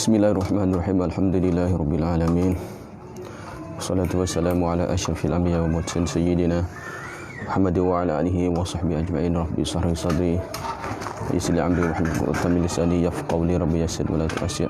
Bismillahirrahmanirrahim. Alhamdulillahirabbil alamin. Wassalatu wassalamu ala asyrafil anbiya wa mursalin sayyidina Muhammad wa ala alihi wa sahbihi ajma'in. Rabbi shrah li sadri wa yassir li amri wahlul 'uqdatam min lisani yafqahu qawli. Rabbi yassir wa la tu'assir.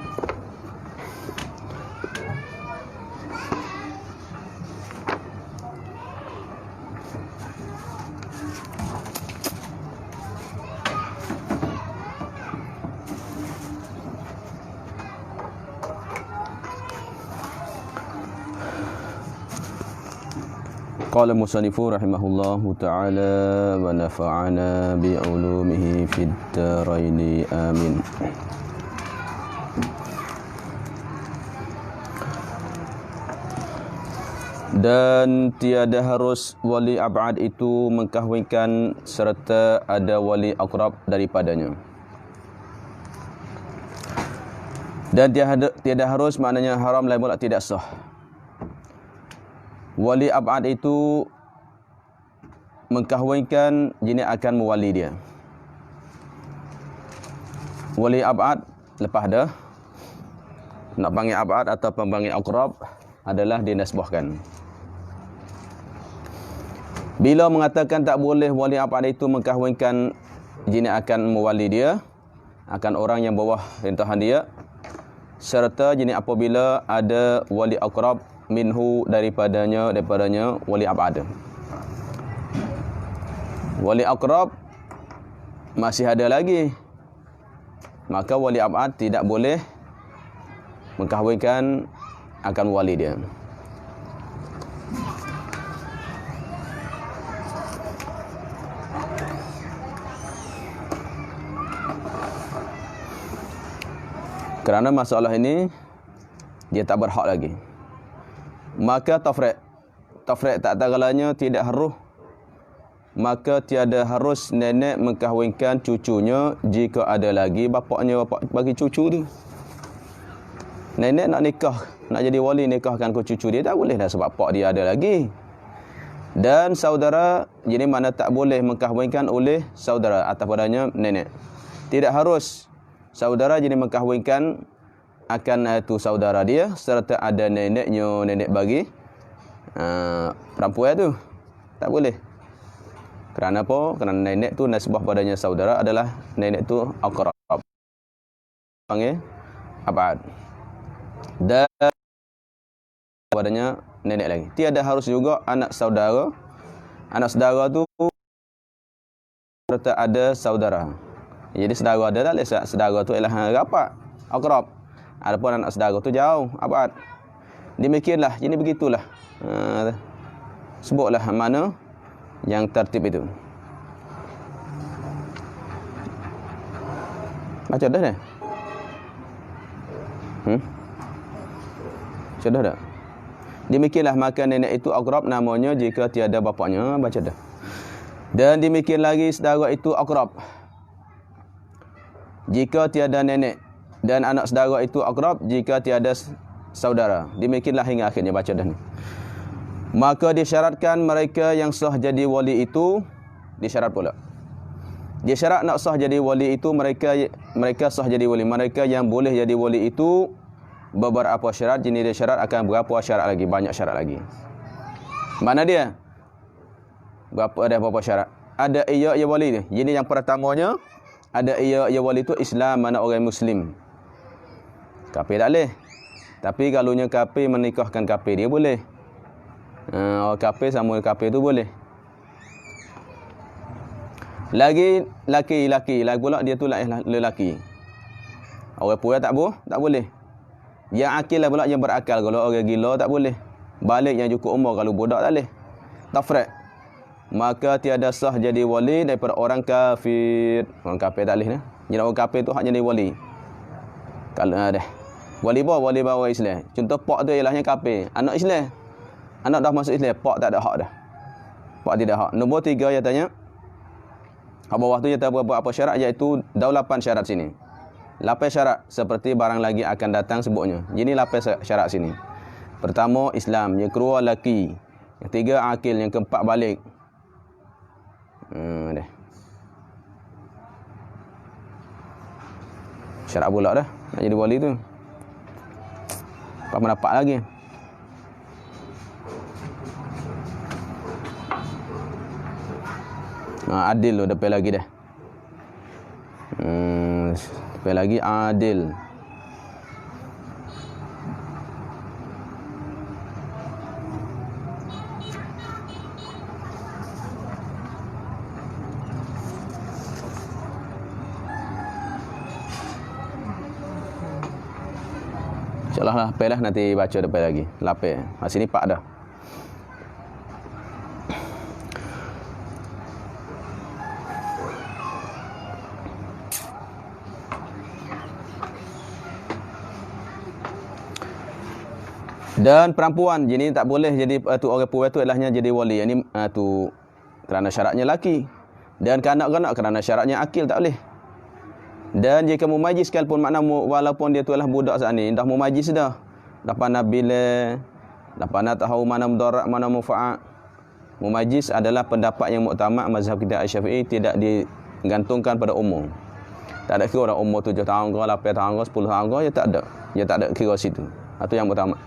Qala musannifu rahimahullahu ta'ala wa nafa'ana bi ulumihi fid dharain amin. Dan tiada harus wali ab'ad itu mengkahwinkan serta ada wali aqrab daripadanya. Dan tiada harus maknanya haram lain pula tidak sah. Wali ab'ad itu mengkahwinkan jenis akan mewali dia. Wali ab'ad lepas dah nak panggil ab'ad atau panggil aqrab adalah dinasbahkan. Bila mengatakan tak boleh wali ab'ad itu mengkahwinkan jenis akan mewali dia, akan orang yang bawah perintahan dia, serta jenis apabila ada wali aqrab minhu daripadanya wali ab'ad. Wali aqrab masih ada lagi, maka wali ab'ad tidak boleh mengkahwinkan akan wali dia. Kerana masalah ini dia tak berhak lagi. Maka tafriq tak tagalanya tidak harus. Maka tiada harus nenek mengkahwinkan cucunya jika ada lagi bapaknya bagi cucu tu. Nenek nak nikah, nak jadi wali nikahkan ke cucu dia tak boleh dah sebab pak dia ada lagi. Dan saudara, jadi mana tak boleh mengkahwinkan oleh saudara atas padanya nenek. Tidak harus saudara jadi mengkahwinkan akan itu saudara dia serta ada neneknya, nenek bagi perempuan tu tak boleh. Kerana apa? Kerana nenek tu nasbah padanya saudara adalah nenek tu aqrab, panggil ab'ad, dan padanya nenek lagi. Tiada harus juga anak saudara tu serta ada saudara. Jadi saudara ada tak boleh. Saudara tu ialah rapat, aqrab. Adapun anak saudara tu jauh, abad. Demikianlah, jadi begitulah. Sebutlah mana yang tertib itu. Baca dah dah? Sudah dah? Demikianlah maka nenek itu aqrab namanya jika tiada bapaknya. Baca dah. Dan demikian lagi saudara itu aqrab jika tiada nenek, dan anak saudara itu aqrab jika tiada saudara. Demikianlah hingga akhirnya. Baca dah ni. Maka disyaratkan mereka yang sah jadi wali itu, disyarat pula. Disyarat nak sah jadi wali itu mereka sah jadi wali. Mereka yang boleh jadi wali itu beberapa syarat. Jenis dia syarat akan berapa syarat lagi, banyak syarat lagi. Mana dia? Berapa syarat? Ada ia wali dia. Jadi yang pertamanya ada ia wali itu Islam, mana orang Muslim. Kafir tak boleh. Tapi kalaunya kafir menikahkan kafir dia boleh. Orang kafir sama kafir tu boleh. Lagi laki pula dia tu lelaki. Orang pura tak boleh. Yang akil lah pula, yang berakal. Kalau orang gila tak boleh. Balik yang cukup umur, kalau budak tak boleh. Tafriq. Maka tiada sah jadi wali daripada orang kafir. Orang kafir tak boleh. Jadi orang kafir tu hak jadi wali. Kalau dah wali bawa Islam. Contoh pak tu ialahnya kafir, anak Islam. Anak dah masuk Islam, pak tak ada hak dah. Pak tidak hak. Nombor 3 dia tanya. Hak bawah tu dia tahu apa syarat, iaitu dah 8 syarat sini. 8 syarat seperti barang lagi akan datang sebutnya. Jadi 8 syarat sini. Pertama Islam, yang kedua laki, yang ketiga akil, yang keempat balik. Dah. Syarat pula dah nak jadi wali tu. Apa mendapat lagi? Adil tu depan lagi dah. Depan lagi adil. InsyaAllah lah, lapis lah nanti baca depan lagi. Lapis. Sini pak dah. Dan perempuan, jadi tak boleh jadi tu orang perempuan tu ilahnya jadi wali. Ini tu kerana syaratnya laki. Dan kanak-kanak kerana syaratnya akil tak boleh. Dan jika mumajis sekalipun makna walaupun dia tu adalah budak saat ni, dah mumajis dah. Dah pandai bila, dah pandai tahu mana mudarat, mana manfaat. Mumajis adalah pendapat yang muktamad mazhab kita Asy-Syafi'i, tidak digantungkan pada umur. Tak ada kira orang umur 7 tahun ke, 8 tahun ke, 10 tahun ke, dia tak ada. Dia tak ada kira situ. Itu yang muktamad.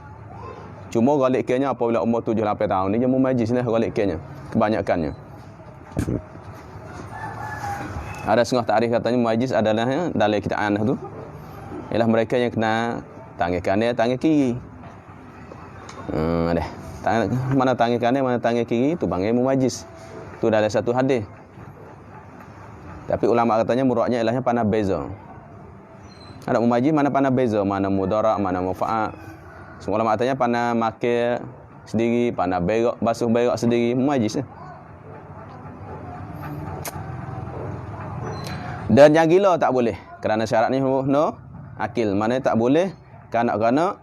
Cuma galik kenya apabila umur 7-8 tahun ni dia mumajis lah galik kenya kebanyakannya. Ada setengah tarikh katanya mumajis adalah dalam kitab Anah tu ialah mereka yang kena tangan kanan tangan kiri. Mana tangan kanan mana tangan kiri tu panggil mumajis. Tu dalam satu hadis. Tapi ulama katanya muradnya ilahnya pandai beza. Ada mumajis mana pandai beza, mana mudarat, mana manfaat. Semua ulama katanya pandai makan sendiri, pandai berak, basuh berak sendiri, mumajis. Dan yang gila tak boleh. Kerana syarat ni akil. Mana tak boleh kanak-kanak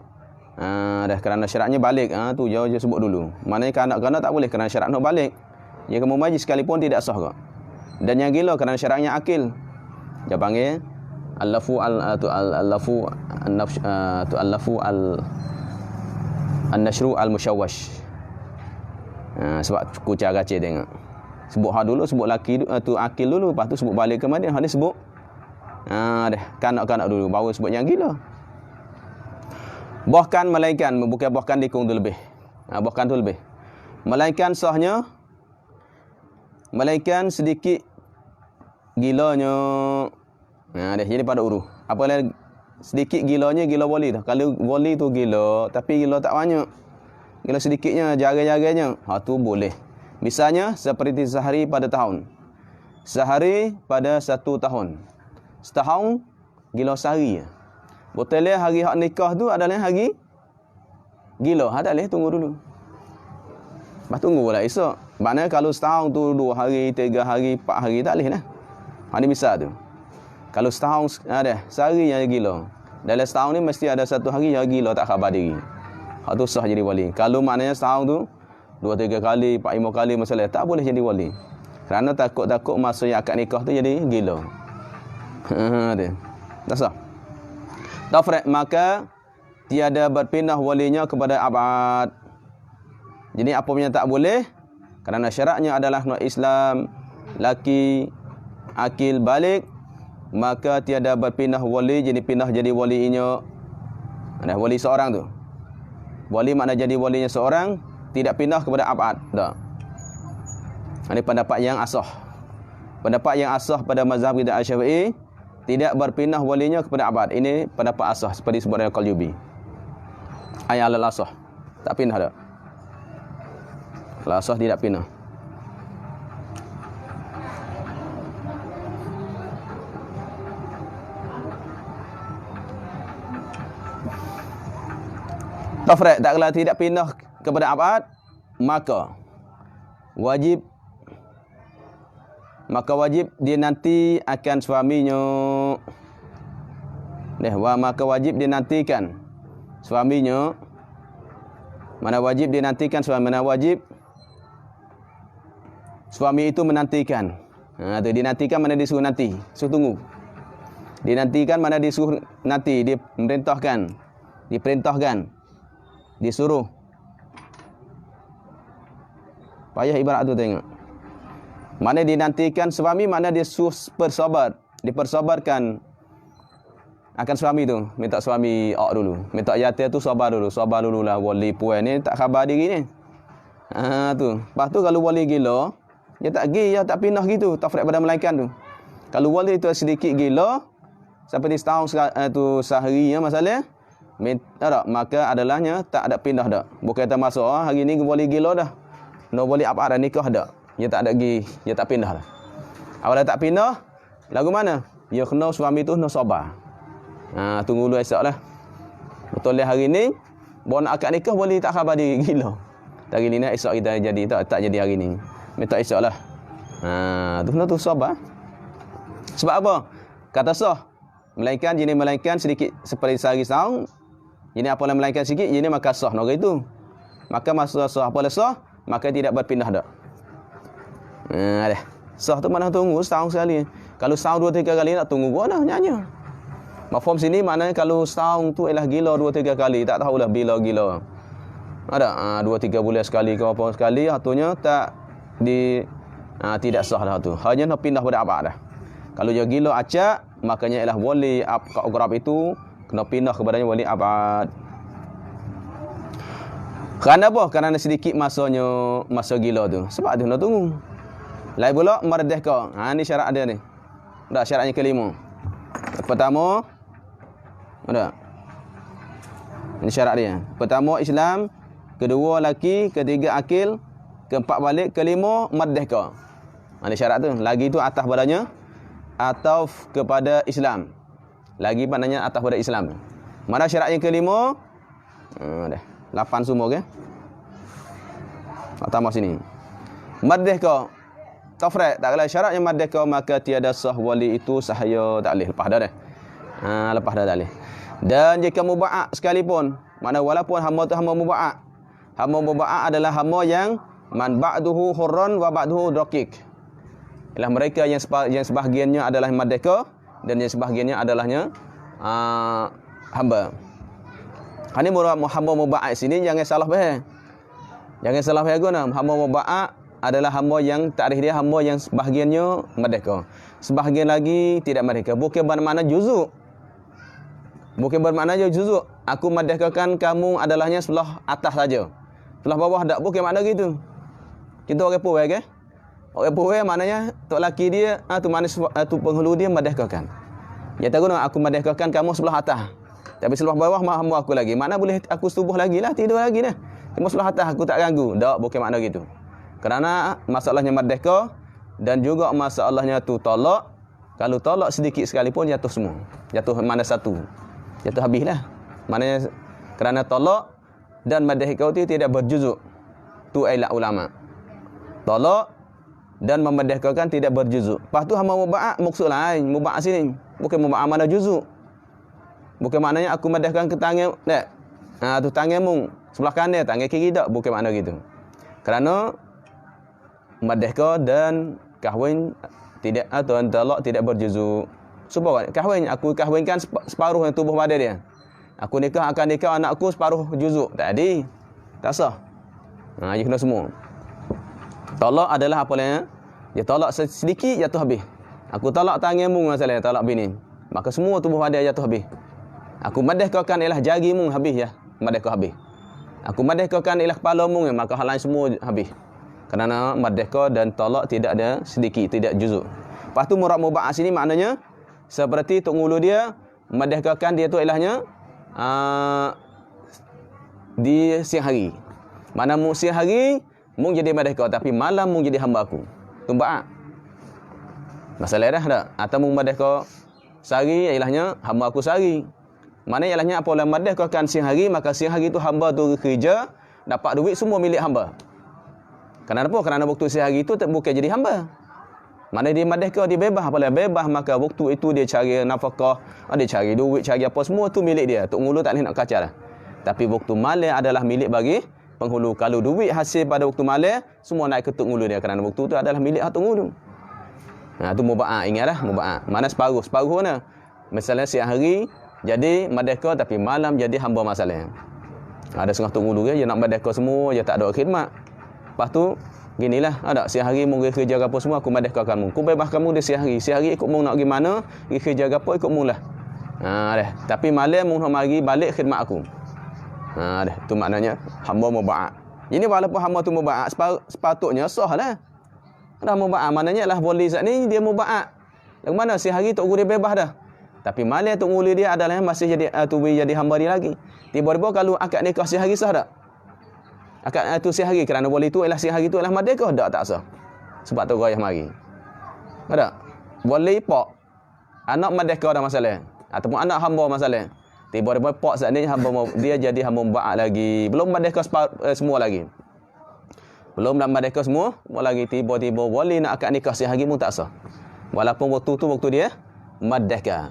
dah kerana syaratnya balik. Tu jauh sebut dulu. Mana kanak-kanak tak boleh kerana syarat balik. Jika mumajis sekalipun tidak sah kok. Dan yang gila kerana syaratnya akil. Dia panggil al-lafu an-nashru al-musyawwash. Sebab kucing gacir tengok. Sebut hak dulu, sebut laki tu akil dulu, lepas tu sebut balik kemudian hak ni sebut kanak-kanak dulu baru sebut yang gila. Bahkan melainkan bukan bahkan dikung tu lebih. Bahkan tu lebih. Melainkan sahnya melainkan sedikit gilanya. Jadi pada uruh. Apa lagi sedikit gilanya gila wali dah. Kalau wali tu gila tapi gila tak banyak. Gila sedikitnya, jaga-jaganya. Tu boleh. Misalnya seperti sehari pada tahun. Sehari pada 1 tahun. Setahun gila sehari. Betul hari hak nikah tu adalah hari gila. Tak boleh tunggu dulu. Lepas tunggu pula esok. Maknanya kalau setahun tu 2 hari, 3 hari, 4 hari tak boleh lah. Ini misal tu. Kalau setahun ada sehari yang gila. Dalam setahun ni mesti ada 1 hari yang gila tak khabar diri. Hak tu sah jadi wali. Kalau maknanya setahun tu 2-3 kali, 4-5 kali masalah tak boleh jadi wali. Kerana takut-takut masa yang akad nikah tu jadi gila. Tak sah. Tafriq maka tiada berpindah walinya kepada abad. Jadi apa yang tak boleh? Kerana syaratnya adalah Islam, laki, akil, balik, maka tiada berpindah wali, jadi pindah jadi walinya. Ada wali seorang tu. Wali makna jadi walinya seorang, tidak pindah kepada abad. Tak. Ini pendapat yang asah. Pendapat yang asah pada mazhab kita Asy-Syafi'i, tidak berpindah walinya kepada abad. Ini pendapat asah seperti disebut oleh Al-Qalyubi. Ayat al-asah. Tak pindah dah. Al-asah tidak pindah. Tafriq tak kala tidak pindah kepada abad, maka wajib dinanti akan suaminya. Maka wajib dinantikan suaminya. Mana wajib dinantikan suami, mana wajib suami itu menantikan. Tu dinantikan mana disuruh nanti, suruh tunggu. Dinantikan mana disuruh nanti, diperintahkan, disuruh. Payah ibarat tu tengok. Mana dinantikan suami, mana disuruh bersabar, dipersabarkan akan suami tu, minta suami ok dulu. Minta yatim tu sabar dulu lah. Wali puan ni tak khabar diri ni. Tu. Lepas tu kalau wali gila, dia tak pergi, dia tak pindah gitu, tafriq pada malaikat tu. Kalau wali tu sedikit gila, sampai di setahun tu sehari ya masalah, tak, maka adalahnya tak ada pindah dak. Bukan termasuk hari ni wali gila dah. No wali apa nikah dak. Dia tak ada pergi, dia tak pindah lah. Awal tak pindah, lagu mana? Dia kena suami tu no sabar. Tunggu dulu esok lah. Betul lah hari ni, bawa nak akad nikah wali tak khabar diri gila. Hari ni esok kita jadi, tak jadi hari ni. Minta esok lah. Tu sabar. Sebab apa? Kata sah. Melainkan jenis melainkan sedikit seperti sehari setahun. Jenis apalah melainkan sikit, jenis maka sah nak itu. Maka masa sah apalah sah, maka tidak berpindah dak. Sah tu mana tunggu setahun sekali. Kalau setahun 2-3 kali nak tunggu gua dah nyanyi. Mafhum sini maknanya kalau setahun tu ialah gila 2-3 kali, tak tahulah bila gila. Ada 2-3 bulan sekali ke apa sekali, hatunya tak tidak sah dah tu. Hanya nak pindah pada abad dah. Kalau dia gila acak, makanya ialah wali aqrab itu kena pindah kepadanya wali abad. Kerana apa? Kerana sedikit masa gila tu. Sebab tu nak tunggu. Lain pula merdeka. Ni syarat dia ni. Dah syaratnya kelima. Pertama, ada. Ini syarat dia. Pertama Islam, kedua laki, ketiga akil, keempat balik, kelima merdeka. Ini syarat tu. Lagi tu atas padanya atau kepada Islam. Lagi padanya atas pada Islam. Mana syarat yang kelima? Dah. 8 semua ke? Tambah sini. Merdeka. Tafriq. Tak kala syarat yang merdeka maka tiada sah wali itu sahaya tak boleh. Lepas dah dah. Lepas dah tak boleh. Dan jika mubaa' sekalipun, mana walaupun hamba tu hamba mubaa'. Hamba mubaa' adalah hamba yang man ba'duhu hurran wa ba'duhu raqiq. Ialah mereka yang sebahagiannya adalah merdeka dan yang sebahagiannya adalahnya hamba. Ini hamba mubaa' sini jangan salah faham. Jangan salah faham guna. Hamba mubaa' adalah hamba yang takrif dia hamba yang sebahagiannya merdeka. Sebahagian lagi tidak merdeka. Bukan bermakna juzuk. Bukan bermakna juzuk. Aku merdekakan kamu adalahnya sebelah atas saja. Sebelah bawah tak. Bukan makna gitu. Kita orang puai ke? Orang puai maknanya tok laki dia tu manis tu penghulu dia merdekakan. Dia tahu aku merdekakan kamu sebelah atas. Tapi sebelah bawah hamba aku lagi. Mana boleh aku setubuh lagi lah, tidur lagi dah. Cuma sebelah atas aku tak ganggu. Tak, bukan makna gitu. Kerana masalahnya merdeka dan juga masalahnya tu talak. Kalau talak sedikit sekalipun jatuh semua. Jatuh mana satu. Jatuh habislah. Maknanya kerana talak dan merdeka itu tidak berjuzuk. Tu ailat ulama. Talak dan memerdekakan tidak berjuzuk. Lepas tu hamba mubaa' maksud lain. Mubaa' sini bukan mubaa' mana juzuk. Bukan maknanya aku merdekakan ke tangan tak. Tu tanganmu sebelah kanan, tangan kiri tak. Bukan makna gitu. Kerana merdeka dan kahwin tidak atau talak tidak berjuzuk. Sebab kahwin, aku kahwinkan separuh tubuh badan dia. Aku akan nikah anakku separuh juzuk. Tak ada. Tak sah. Dia kena semua. Talak adalah apa lainnya? Dia talak sedikit jatuh habis. Aku talak tanganmu masalah talak bini. Maka semua tubuh badan jatuh habis. Aku merdekakan ialah jarimu habis ya. Merdeka habis. Aku merdekakan ialah kepalamu maka hal lain semua habis. Kerana merdeka dan talak tidak ada sedikit, tidak juzuk. Lepas tu murad mubaa' sini maknanya seperti tok ngulu dia merdekakan dia tu ilahnya di siang hari. Mana mu siang hari mu jadi merdeka tapi malam mu jadi hamba aku. Tumbaa. Masalah dah tak? Atau mu merdeka sehari ilahnya hamba aku sehari. Mana ilahnya apabila merdekakan siang hari maka siang hari tu hamba tu kerja dapat duit semua milik hamba. Kenapa? Kerana waktu siang hari itu bukan jadi hamba. Mana dia merdeka, dia bebas. Apabila bebas, maka waktu itu dia cari nafkah, dia cari duit, cari apa, semua tu milik dia. Tok Ngulu tak boleh nak kacau lah. Tapi waktu malam adalah milik bagi penghulu. Kalau duit hasil pada waktu malam, semua naik ke Tok Ngulu dia. Kerana waktu itu adalah milik Tok Ngulu. Itu mubaa', ingatlah mubaa'. Mana separuh? Separuh mana? Misalnya siang hari, jadi merdeka tapi malam jadi hamba masalah. Ada setengah Tok Ngulu dia nak merdeka semua, dia tak ada khidmat. Lepas tu, ginilah, ada siang hari mu pergi kerja apa semua, aku merdekakan mu. Aku bebas kamu dia siang hari. Siang hari ikut mu nak pergi mana, pergi kerja apa ikut mu lah. Tapi malam mung mari balik khidmat aku. Tu maknanya hamba mubaa'. Ini walaupun hamba tu mubaa', sepatutnya sahlah. Dah mubaa', maknanya lah wali zat ni dia mubaa'. Yang mana sehari tok guru dia bebas dah. Tapi malam tok guru dia adalah masih jadi hamba dia lagi. Tiba-tiba kalau akad nikah sehari sah tak? Akad tu sehari kerana wali tu ialah sehari tu ialah merdeka tak sah. Sebab tu rayah mari. Ada? Wali pak anak merdeka dah masalah. Ataupun anak hamba masalah. Tiba-tiba pak saat ni hamba dia jadi hamba mubaa' lagi. Belum merdeka semua lagi. Belum dah merdeka semua lagi, tiba-tiba wali nak akad nikah sehari pun tak sah. Walaupun waktu dia merdeka.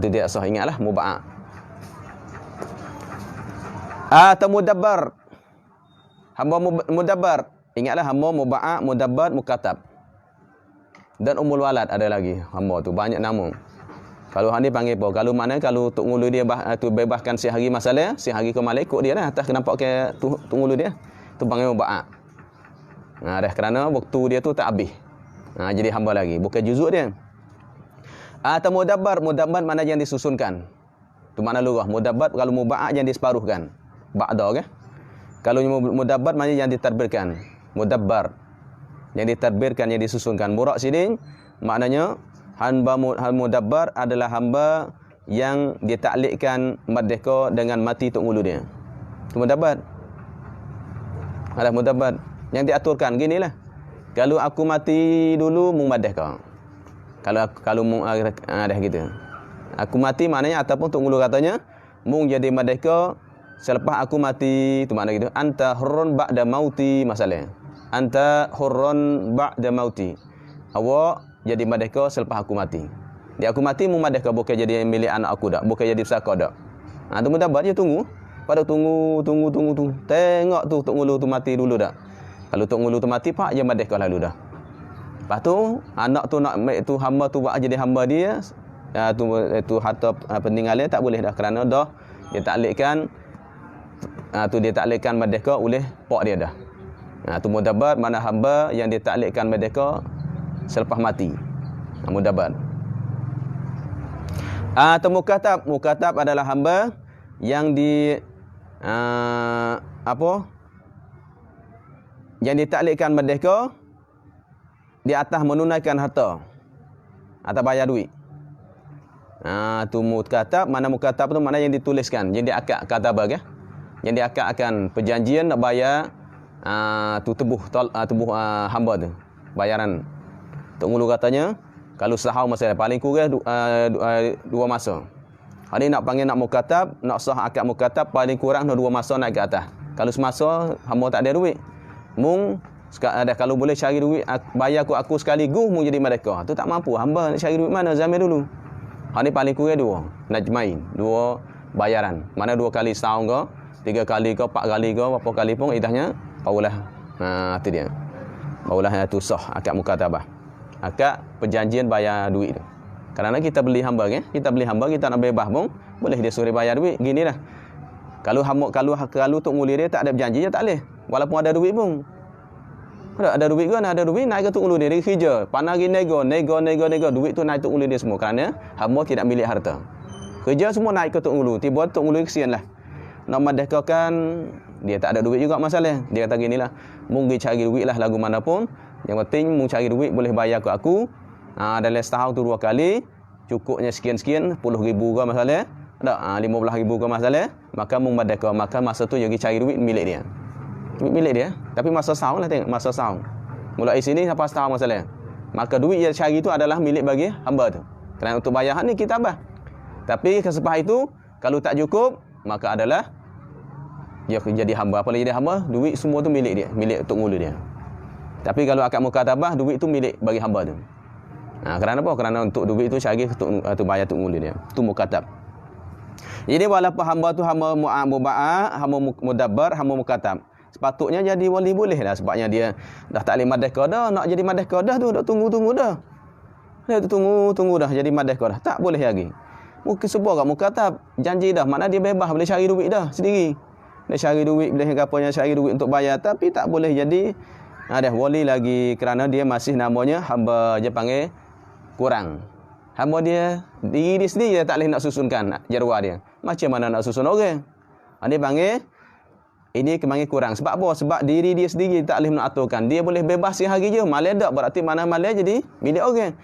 Tu dia sah, ingatlah mubaa'. Atau mudabbar. Hamba mudabbar. Ingatlah hamba mubaa', mudabbar, mukatab. Dan umul walad ada lagi hamba tu, banyak nama. Kalau hang ni panggil apa? Kalau mana kalau tok ngulu dia tu bebaskan sehari masalah, sehari ke malam ikut dia lah atas nampak ke tok ngulu dia. Tu panggil mubaa'. Dah kerana waktu dia tu tak habis. Jadi hamba lagi, bukan juzuk dia. Atau mudabbar, mudabbar mana yang disusunkan. Tu makna lurah. Mudabbar kalau mubaa' yang diseparuhkan. Ba'da ke? Kalau mudabbar mana yang ditadbirkan. Mudabbar yang ditadbirkan, yang disusunkan. Murak sini maknanya hamba mudabbar adalah hamba yang ditaklikkan merdeka dengan mati tok ngulu dia. Tu mudabbar. Ada mudabbar yang diaturkan ginilah. Kalau aku mati dulu mung merdeka. Kalau mung ada gitu. Aku mati maknanya ataupun tok ngulu katanya mung jadi merdeka selepas aku mati, tu makna gitu. Anta hurrun ba'da mauti masalah. Anta hurrun ba'da mauti. Awak jadi merdeka selepas aku mati. Dia aku mati mung merdeka, bukan jadi milik anak aku dak, bukan jadi pusaka dak. Tu mudabbar dia tunggu. Pada tunggu. Tengok tu tok ngulu tu mati dulu dak. Kalau tok ngulu tu mati pak dia merdeka lalu dah. Lepas tu anak tu nak tu hamba tu buat jadi hamba dia, tu harta peninggalan tak boleh dah kerana dah dia taklikkan dia taklikkan merdeka oleh pak dia dah. Tu mudabbar mana hamba yang ditaklikkan merdeka selepas mati. Mudabbar. Atau mukatab. Mukatab adalah hamba yang yang ditaklikkan merdeka di atas menunaikan harta atau bayar duit. Tu mukatab. Mana mukatab tu mana yang dituliskan, yang diakad katabah ke? Yang diakadkan perjanjian nak bayar tu tubuh hamba tu. Bayaran. Tok ngulu katanya kalau sahau masa paling kurang 2 masa. Hari nak panggil nak mukatab, nak sah akad mukatab paling kurang 2 masa naik ke atas. Kalau semasa hamba tak ada duit, mung ada kalau boleh cari duit bayar aku sekaligus mung jadi merdeka. Tu tak mampu, hamba nak cari duit mana zaman dulu. Hari paling kurang 2 najmain, 2 bayaran. Mana 2 kali setahun ke, 3 kali ke, 4 kali ke, berapa kali pun idahnya barulah tu dia. Barulah tu sah akad mukatabah. Akad perjanjian bayar duit tu. Kerana kita beli hamba kan, kita nak bebas pun boleh dia suruh bayar duit. Ginilah. Kalau tok nguli dia tak ada berjanji dia tak boleh. Walaupun ada duit pun. Ada duit kan, ada duit naik ke tok nguli dia kerja. Panagi nego duit tu naik tok nguli dia semua kerana hamba tidak milik harta. Kerja semua naik ke tok ngulu. Tiba tok ngulu kesianlah. Nak merdekakan dia tak ada duit juga masalah. Dia kata ginilah, mung cari duit lah lagu mana pun. Yang penting mung cari duit boleh bayar ke aku. Dalam setahun tu 2 kali, cukupnya sekian-sekian, 10,000 ke masalah. Tak, 15,000 ke masalah. Maka mung merdeka, maka masa tu pergi cari duit milik dia. Duit milik dia. Tapi masa setahun lah tengok, masa setahun. Mulai sini sampai setahun masalah. Maka duit yang cari tu adalah milik bagi hamba tu. Kerana untuk bayar ni kita abah. Tapi selepas itu, kalau tak cukup, maka adalah dia jadi hamba. Apalagi jadi hamba, duit semua tu milik dia, milik tok ngulu dia. Tapi kalau akad mukatabah, duit tu milik bagi hamba tu. Kerana apa? Kerana untuk duit tu cari tu bayar tok ngulu dia. Tu mukatab. Jadi walaupun hamba tu hamba mubaa', hamba mudabbar, hamba mukatab, sepatutnya jadi wali boleh dah, sebabnya dia dah tak boleh merdeka dah, nak jadi merdeka dah tu dah tunggu dah. Dia tunggu dah jadi merdeka dah. Tak boleh lagi. Mungkin sebuah kat mukatab, janji dah, makna dia bebas boleh cari duit dah sendiri. Dia cari duit, boleh apanya cari duit untuk bayar, tapi tak boleh jadi wali lagi kerana dia masih namanya hamba je panggil kurang. Hamba dia diri dia sendiri dia tak boleh nak susunkan jadual dia. Macam mana nak susun orang? Dia panggil ini kemanggil kurang. Sebab apa? Sebab diri dia sendiri tak boleh nak aturkan. Dia boleh bebas sehari je. Malah tak. Berarti mana malah jadi milik orang.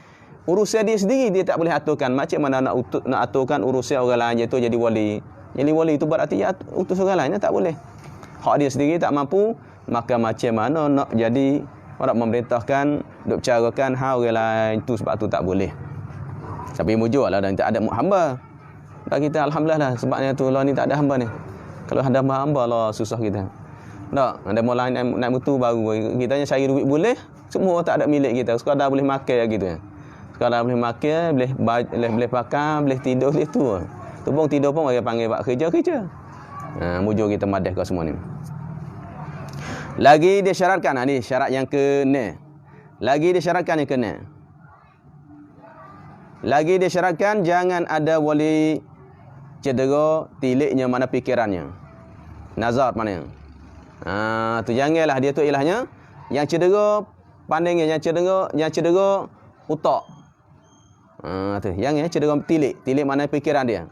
Urusan dia sendiri dia tak boleh aturkan. Macam mana nak aturkan urusan orang lain je tu jadi wali. Jadi wali itu berarti ya utus orang lain. Tak boleh. Hak dia sendiri tak mampu. Maka macam mana nak jadi orang memerintahkan, duk carakan hal orang lain tu, sebab tu tak boleh. Tapi mujur lah dan tak ada hamba. Dan kita alhamdulillah lah. Sebabnya tu lah ni tak ada hamba ni. Kalau ada hamba lah susah kita. Tak, ada mula naik mutu baru. Kita hanya cari duit boleh, semua tak ada milik kita. Sekadar boleh makan gitu. Sekadar boleh makan, boleh pakai, boleh tidur, boleh tu. Tu pun tidur pun orang panggil buat kerja. Mujur kita madah kau semua ni. Lagi disyaratkan, ni syarat yang ke-6. Lagi disyaratkan yang ke-6. Lagi disyaratkan jangan ada wali cedera tiliknya mana fikirannya. Nazar mana? Tu janganlah dia tu ilahnya yang cedera pandangnya, yang cedera otak. Tu yang cedera tilik mana fikiran dia.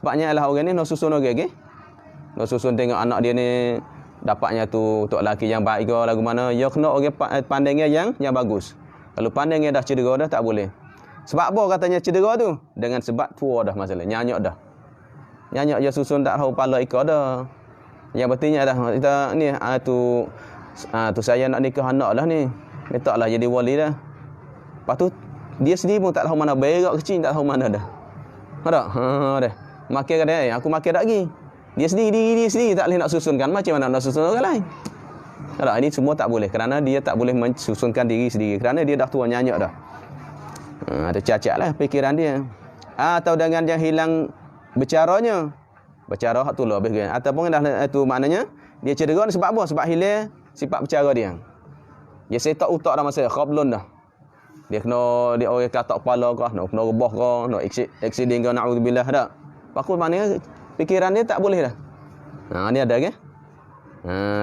Sebabnya ialah orang ni nak susun orang okey. Nak susun tengok anak dia ni dapatnya tu untuk lelaki yang baik ke lagu mana, ya kena orang pandangnya yang bagus. Kalau pandangnya dah cedera dah tak boleh. Sebab apa katanya cedera tu? Dengan sebab tua dah masalah. Nyanyak dah. Nyanyak je susun tak tahu pala ikut dah. Yang pentingnya dah kita ni tu saya nak nikah anak dah ni. Letaklah jadi wali dah. Lepas tu dia sendiri pun tak tahu mana berak kecil, tak tahu mana dah. Ada? Dah. Makan kata aku makan tak lagi. Dia sendiri tak boleh nak susunkan. Macam mana nak susun orang lain? Ada, ini semua tak boleh kerana dia tak boleh mensusunkan diri sendiri kerana dia dah tua nyanyak dah. Ada cacat lah fikiran dia. Atau dengan yang hilang bercaranya. Bercara hak tu lah habis kan. Ataupun dah tu maknanya dia cedera ni sebab apa? Sebab hilang sifat bercara dia. Dia setak utak dah masa khablun dah. Dia kena dia orang katak kepala ke, nak kena rebah ke, nak accident ke, naudzubillah dah. Pakul maknanya fikiran dia tak boleh dah. Ni ada ke?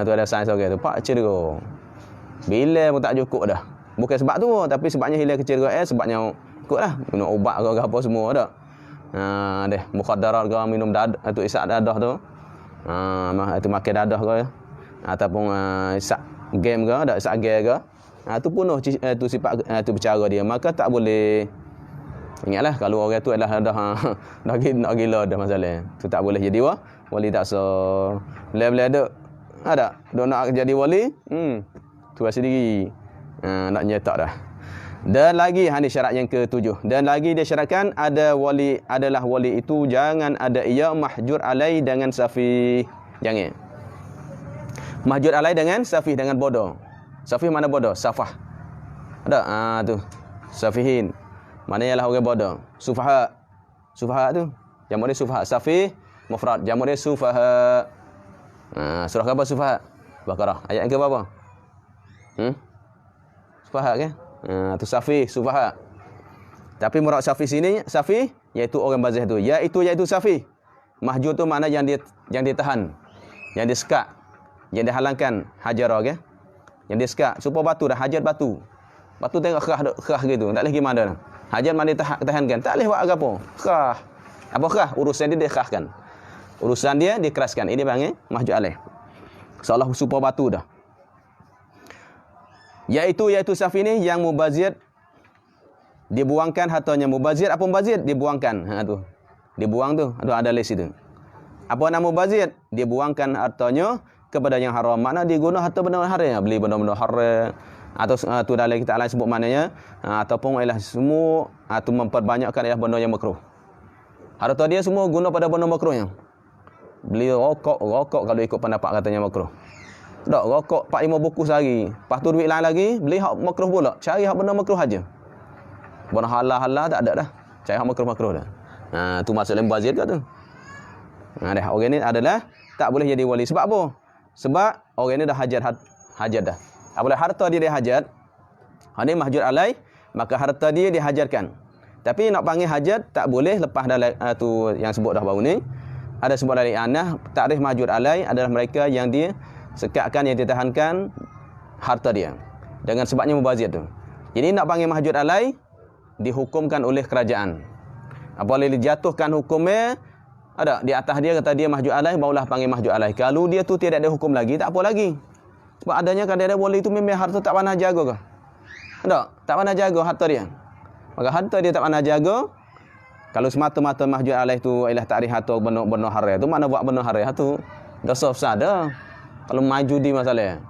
Tu ada sains okey tu. Pak cedera. Bila pun tak cukup dah. Bukan sebab tu, tapi sebabnya hilang kecederaan, sebabnya ikutlah minum ubat ke apa semua dah. Deh mukhaddarat ke, minum dadah tu isak dadah tu. Itu makan dadah ke ataupun isak game ke, dak isak game ke. Tu penuh tu sifat tu bercara dia, maka tak boleh. Ingatlah kalau orang tu adalah dah gila dah masalah. Tu tak boleh jadi wali tak so. Boleh ada. Ada nak jadi wali? Tu sendiri. Nak nyetak dah. Dan lagi ni syarat yang ke-7. Dan lagi disyaratkan adalah wali itu jangan ada ia mahjur alai dengan safih. Jangan. Mahjur alai dengan safih, dengan bodoh. Safih mana bodoh? Safah. Ada? Tu. Safihin. Mana ialah orang bodoh. Sufaha. Sufaha tu. Jamak dia sufaha. Safih mufrad. Jamak dia sufaha. Surah apa sufaha? Baqarah. Ayat yang ke berapa? Sufaha kan? Tu safih, sufaha. Tapi murad safih sini, safih iaitu orang bazih tu. Iaitu safih. Mahjur tu makna yang ditahan, yang disekat, yang dihalangkan hajar kan? Yang disekat. Supaya batu dah hajat batu. Batu tengok kerah gitu. Tak boleh gimana dah. Hajat mana tahankan. Tak boleh buat apa. Kerah. Apa kerah? Urusan dia dikerahkan. Urusan dia dikeraskan. Ini panggil mahjur alaih. Seolah supaya batu dah. Iaitu safih ni yang mubazir, dibuangkan hartanya. Mubazir apa mubazir? Dibuangkan. Tu. Dibuang tu. Ada list itu. Apa nama mubazir? Dibuangkan hartanya kepada yang haram. Makna dia guna harta benda haram. Beli benda-benda haram. Atau tu dalam kita lain sebut maknanya. Ataupun ialah semua tu memperbanyakkan ialah benda yang makruh. Harta dia semua guna pada benda makruhnya. Beli rokok kalau ikut pendapat katanya makruh. Tak, rokok 4-5 buku sehari. Lepas tu duit lain lagi, beli hak makruh pula. Cari hak benda makruh aja. Benda halal tak ada dah. Cari hak makruh dah. Tu maksudnya mubazir ke tu. Dah orang ni adalah tak boleh jadi wali. Sebab apa? Sebab orang ni dah hajat dah. Apabila harta dia dihajat, ini mahjur alai, maka harta dia dihajarkan. Tapi nak panggil hajat tak boleh lepas dalam tu yang sebut dah baru ni. Ada sebut dari anah, takrif mahjur alai adalah mereka yang dia sekatkan, yang ditahankan harta dia dengan sebabnya mubazir tu. Jadi nak panggil mahjur alai dihukumkan oleh kerajaan. Apabila dijatuhkan hukumnya, ada di atas dia kata dia mahjub alaih, barulah panggil mahjub alaih. Kalau dia tu tidak ada hukum lagi, tak apa lagi. Sebab adanya kadang-kadang wali itu memang harta tak pandai jaga ke. Ada, tak pandai jaga harta dia. Maka harta dia tak pandai jaga. Kalau semata-mata mahjub alaih tu ialah takrif harta benar-benar haram tu, mana buat benar haram tu? Dosa besar dah. Kalau maju di masalah.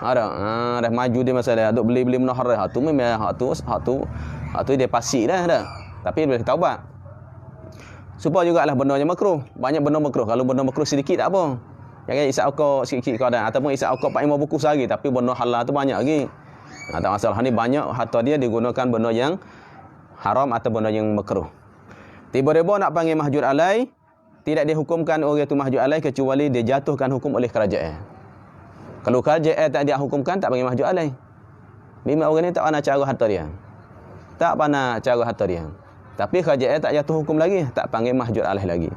Dah maju di masalah. Duk beli-beli benar haram tu memang hak tu dia pasik dah. Tapi boleh taubat. Supaya jugalah benda yang makruh. Banyak benda makruh. Kalau benda makruh sedikit tak apa. Jangan isap okok sikit-sikit kau dah. Ataupun isap okok 4-5 buku sehari. Tapi benda halal tu banyak lagi. Tak masalah. Ni banyak harta dia digunakan benda yang haram atau benda yang makruh. Tiba-tiba nak panggil mahjub alaih. Tidak dihukumkan orang itu mahjub alaih kecuali dia jatuhkan hukum oleh kerajaan. Kalau kerajaan tak dia hukumkan, tak panggil mahjub alaih. Memang orang ni tak pandai cara harta dia. Tak pandai cara harta dia. Tapi kerajaan tak jatuh hukum lagi, tak panggil mahjub alaih lagi.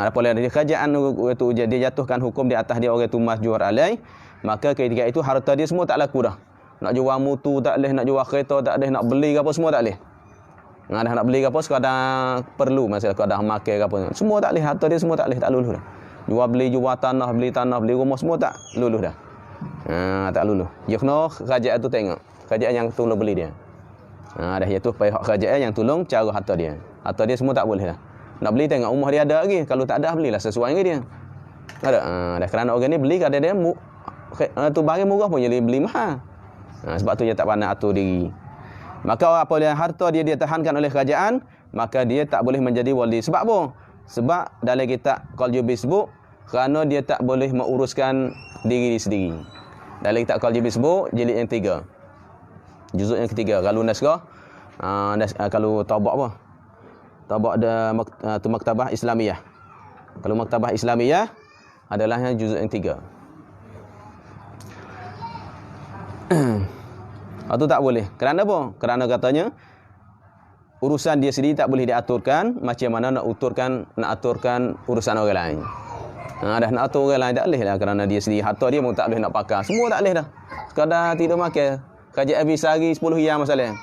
Apabila dia kerajaan itu dia jatuhkan hukum di atas dia orang itu mahjub alaih, maka ketika itu harta dia semua tak laku dah. Nak jual mutu tak boleh, nak jual kereta tak boleh, nak beli ke apa semua tak boleh. Nak beli ke apa sekadar perlu, masalah sekadar makan ke apa. Semua tak boleh, harta dia semua tak boleh, tak luluh dah. Beli tanah, beli rumah semua tak luluh dah. Tak luluh. Dia kena kerajaan tu tengok. Kerajaan yang tolong beli dia. Dah iaitu pihak kerajaan yang tolong cara harta dia. Harta dia semua tak boleh dah. Nak beli tengok rumah dia ada lagi. Kalau tak ada belilah sesuai dengan dia. Ada. Dah kerana orang ni beli kadang dia tu barang murah pun jadi beli mahal. Sebab tu dia tak pandai atur diri. Maka apabila harta dia tahankan oleh kerajaan, maka dia tak boleh menjadi wali. Sebab apa? Sebab dalam kitab Qaljubis sebut kerana dia tak boleh menguruskan diri sendiri. Dalam kitab Qaljubis sebut jilid yang 3. Juzuk yang ketiga. Kalau naskah kalau tabak apa? Tabak tu Maktabah Islamiyah. Kalau Maktabah Islamiyah adalah juzuk yang 3. Itu tak boleh. Kerana apa? Kerana katanya urusan dia sendiri tak boleh diaturkan macam mana nak aturkan urusan orang lain. Dah nak atur orang lain tak boleh lah kerana dia sendiri harta dia pun tak boleh nak pakai. Semua tak boleh dah. Sekadar tidur makan. Kerajaan habis sehari 10 riyal masalah.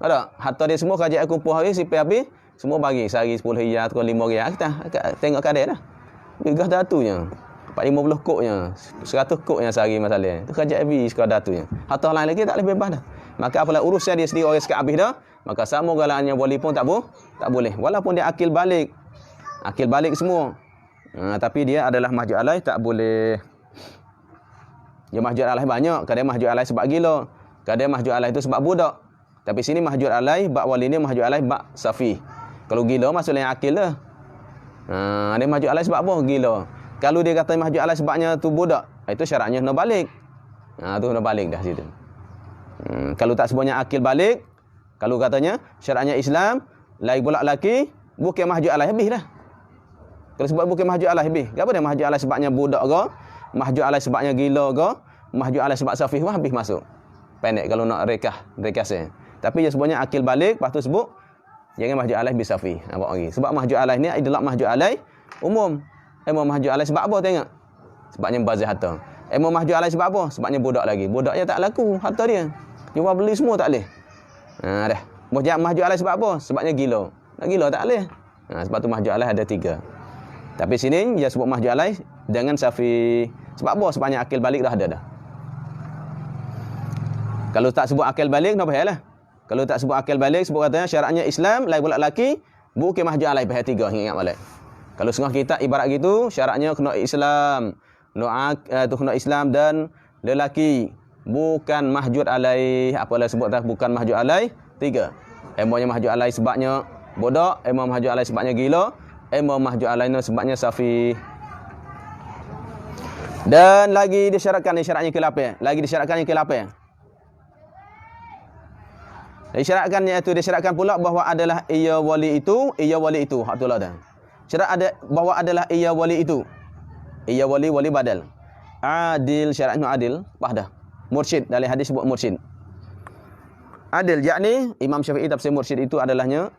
Ada. Harta dia semua kerajaan kumpul habis, sipai habis, semua bagi sehari 10 riyal atau 5 riyal. Kita tengok keadaan dah. Bigah datunya. 450 koknya, 100 koknya sehari masalah. Itu kerajaan habis sekadar datunya. Harta lain lagi tak boleh bebas dah. Maka apabila urusan dia sendiri orang sekat habis dah, maka sama galannya wali pun tak boleh. Walaupun dia akil balik semua. Tapi dia adalah mahjub alaih tak boleh. Dia mahjub alaih banyak. Kadang mahjub alaih sebab gila. Kadang mahjub alaih itu sebab budak. Tapi sini mahjub alaih bak wali ni mahjub alaih bak safi. Kalau gila maksudnya akil dah. Dia mahjub alaih sebab apa? Gila. Kalau dia kata mahjub alaih sebabnya tu budak, itu syaratnya kena balik. Tu kena balik dah situ. Kalau tak sebabnya akil balik, kalau katanya syaratnya Islam, lain pula lelaki, bukan mahjub alaih habis dah. Kalau sebab bukan mahjub alaih habis. Apa dia mahjub alaih sebabnya budak ke? Mahjub alaih sebabnya gila ke? Mahjub alaih sebab safih habis masuk. Pendek kalau nak rekasnya. Tapi dia sebabnya akil balik, lepas tu sebut jangan mahjub alaih bi safih. Nampak lagi. Sebab mahjub alaih ni adalah mahjub alaih umum. Mahjub alaih sebab apa tengok? Sebabnya bazir harta. Mahjub alaih sebab apa? Sebabnya budak lagi. Budaknya tak laku harta dia. Jual beli semua tak boleh. Dah. Mahjub alaih sebab apa? Sebabnya gila. Nak gila tak boleh. Sebab tu mahjub alaih ada 3. Tapi sini dia sebut mahjub alaih dengan safi. Sebab apa? Sebabnya akil balik dah ada dah. Kalau tak sebut akil balik, tak payahlah. Kalau tak sebut akil balik, sebut katanya syaratnya Islam, lain pula lelaki, bukan mahjub alaih pihak 3, ingat balik. Kalau setengah kita ibarat gitu, syaratnya kena Islam. Kena Islam dan lelaki. Bukan mahjub alaih, apalah sebut dah, bukan mahjub alaih 3. Emangnya mahjub alaih sebabnya bodoh, emang mahjub alaih sebabnya gila, emang mahjub alaih sebabnya safi. Dan lagi disyaratkan syaratnya ke-8. Lagi disyaratkan yang ke-8. Disyaratkan pula bahawa adalah ia wali itu. Hak itulah dah. Syarat ada bahawa adalah ia wali itu. Ia wali badal. Adil, syaratnya adil. Dah. Mursyid, dalam hadis sebut mursyid. Adil, yakni Imam Syafi'i tafsir mursyid itu adalahnya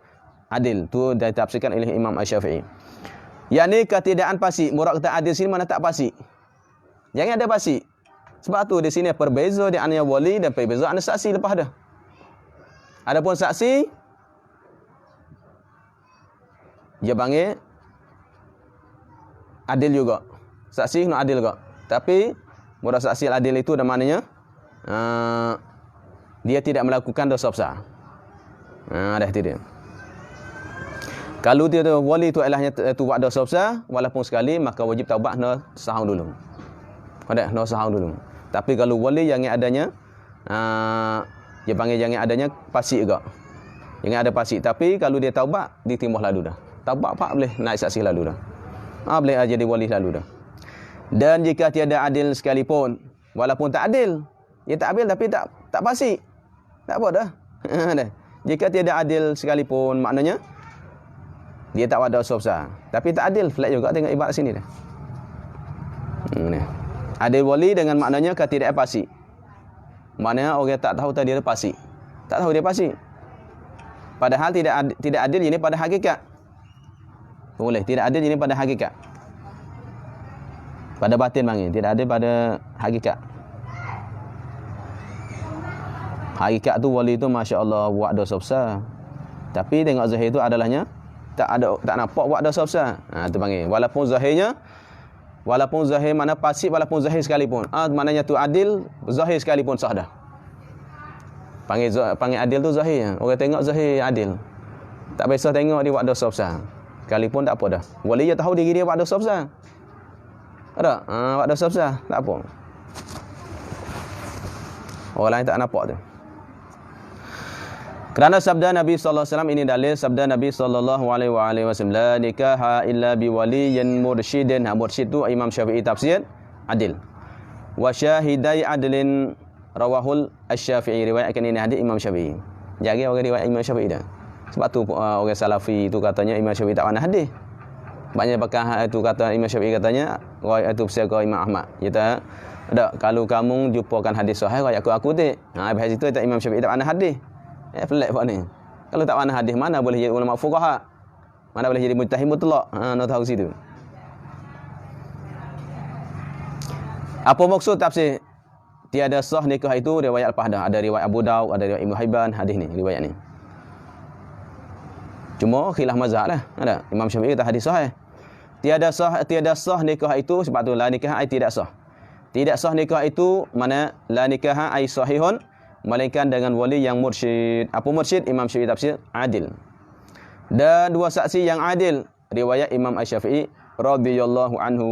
adil. Tu ditafsirkan oleh Imam Asy-Syafi'i. Yakni ketiadaan fasik. Murad kata adil sini mana tak fasik. Jangan ada fasik. Sebab tu di sini perbeza di antara wali dan perbeza antara saksi lepas dah. Adapun saksi dia panggil adil juga. Saksi kena adil juga. Tapi mudah saksi adil itu dan maknanya dia tidak melakukan dosa besar. Dah itu dia. Kalau dia wali tu ilahnya tu buat dosa besar walaupun sekali, maka wajib taubat kena sahau dulu. Ada kena sahau dulu. Tapi kalau wali yang adanya dia panggil jangan adanya pasik juga. Jangan ada pasik. Tapi kalau dia taubat, ditimbah lalu dah. Taubat pak boleh naik saksi lalu dah. Boleh jadi wali lalu dah. Dan jika tiada adil sekalipun, walaupun tak adil, dia tak adil tapi tak pasik. Tak apa dah. Jika tiada adil sekalipun, maknanya dia tak ada dosa besar. Tapi tak adil, flat juga tengok ibarat sini dah. Adil wali dengan maknanya tidak pasik. Maknanya orang tak tahu tadi dia pasik. Tak tahu dia pasik. Padahal tidak adil ini pada hakikat. Boleh, tidak adil ini pada hakikat. Pada batin panggil, tidak adil pada hakikat. Hakikat tu wali tu masya-Allah buat dosa besar. Tapi tengok zahir tu adalahnya tak nampak buat dosa besar. Tu panggil. Walaupun zahir mana pasik, walaupun zahir sekalipun. Maknanya tu adil, zahir sekalipun sah dah. Panggil adil tu zahir. Orang tengok zahir adil. Tak biasa tengok dia buat dosa besar. Sekalipun tak apa dah. Wali dia tahu diri dia buat dosa besar. Ada? Buat dosa besar, tak apa. Orang lain tak nampak tu. Kerana sabda Nabi sallallahu alaihi wasallam, ini dalil sabda Nabi sallallahu alaihi wasallam, la nikaha illa bi waliyyin mursyidin. Mursyid tu Imam Syafi'i tafsir adil. Wa syahidai adlin rawahul asy-Syafi'i, riwayatkan ini hadis Imam Syafi'i. Jaga orang riwayat Imam Syafi'i dah. Sebab tu orang Salafi tu katanya Imam Syafi'i tak pandai hadis. Banyak pakar itu kata Imam Syafi'i katanya, riwayat itu bersama Imam Ahmad. Kata, "Dak, kalau kamu jumpakan hadis sahih riwayat aku tak." Bahasa itu kata Imam Syafi'i tak pandai hadis. Pelik buat ni. Kalau tak pandai hadis, mana boleh jadi ulama fuqaha? Mana boleh jadi mujtahid mutlak? Nak tahu situ. Apa maksud tafsir tiada sah nikah itu? Riwayat lepas dah. Ada riwayat Abu Daud, ada riwayat Ibnu Hibban, hadis ni, riwayat ni. Cuma khilaf mazhab lah. Ada Imam Syafi'i kata hadis sahih. Tiada sah nikah itu, sebab tu la nikah ai tidak sah. Tidak sah nikah itu mana la nikah ai sahihun, melainkan dengan wali yang mursyid. Apa mursyid? Imam Syafi'i tafsir adil. Dan dua saksi yang adil, riwayat Imam Asy-Syafi'i radhiyallahu anhu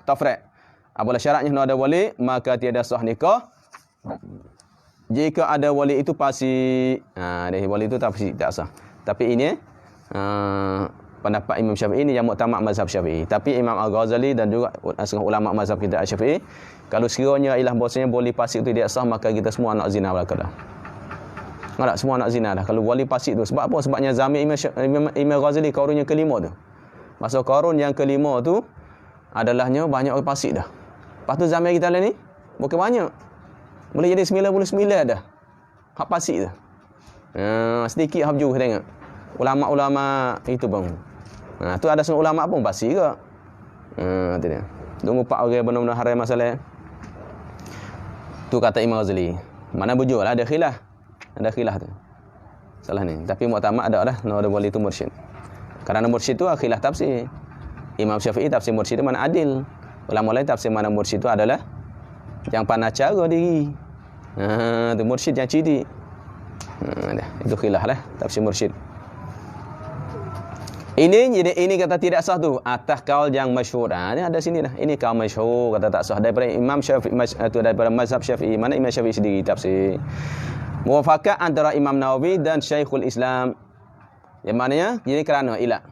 tafriq. Apabila syaratnya ada wali, maka tiada sah nikah. Jika ada wali itu pasti wali itu tak sah. Tapi ini pendapat Imam Syafi'i ini yang muktamad mazhab Syafi'i. Tapi Imam Al-Ghazali dan juga setengah ulama mazhab kita Syafi'i, kalau sekiranya ialah bahasanya wali pasik itu tidak sah, maka kita semua anak zina belaka dah. Enggak, semua anak zina dah kalau wali pasik tu. Sebab apa? Sebabnya zaman Imam Ghazali qarun yang kelima tu. Masa qarun yang kelima tu adalahnya banyak orang pasik dah. Lepas tu zaman kita ni bukan banyak. Boleh jadi 99 dah. Hak pasik tu. Sedikit hak juga tengok. Ulama-ulama itu bang. Tu ada semua ulama pun pasik ke. Tu dia. Tunggu 4 orang benar-benar haram masalah. Tu kata Imam Ghazali. Mana bujur lah, ada khilaf. Ada khilaf tu. Salah ni. Tapi muktamad ada dah. Ada wali tu mursyid. Kerana mursyid tu khilaf tafsir. Imam Syafi'i tafsir mursyid tu mana adil. Ulama lain tafsir mana mursyid tu adalah yang pandai cara diri. Tu mursyid yang cerdik. Itu khilaf lah tafsir mursyid. Ini kata tidak sah tu atas kaul yang masyhur. Ini ada sini dah. Ini kaul masyhur kata tak sah daripada Imam Syafi'i tu, daripada mazhab Syafi'i. Mana Imam Syafi'i sendiri tafsir. Muwafaqah antara Imam Nawawi dan Syekhul Islam. Yang maknanya ini kerana ilah.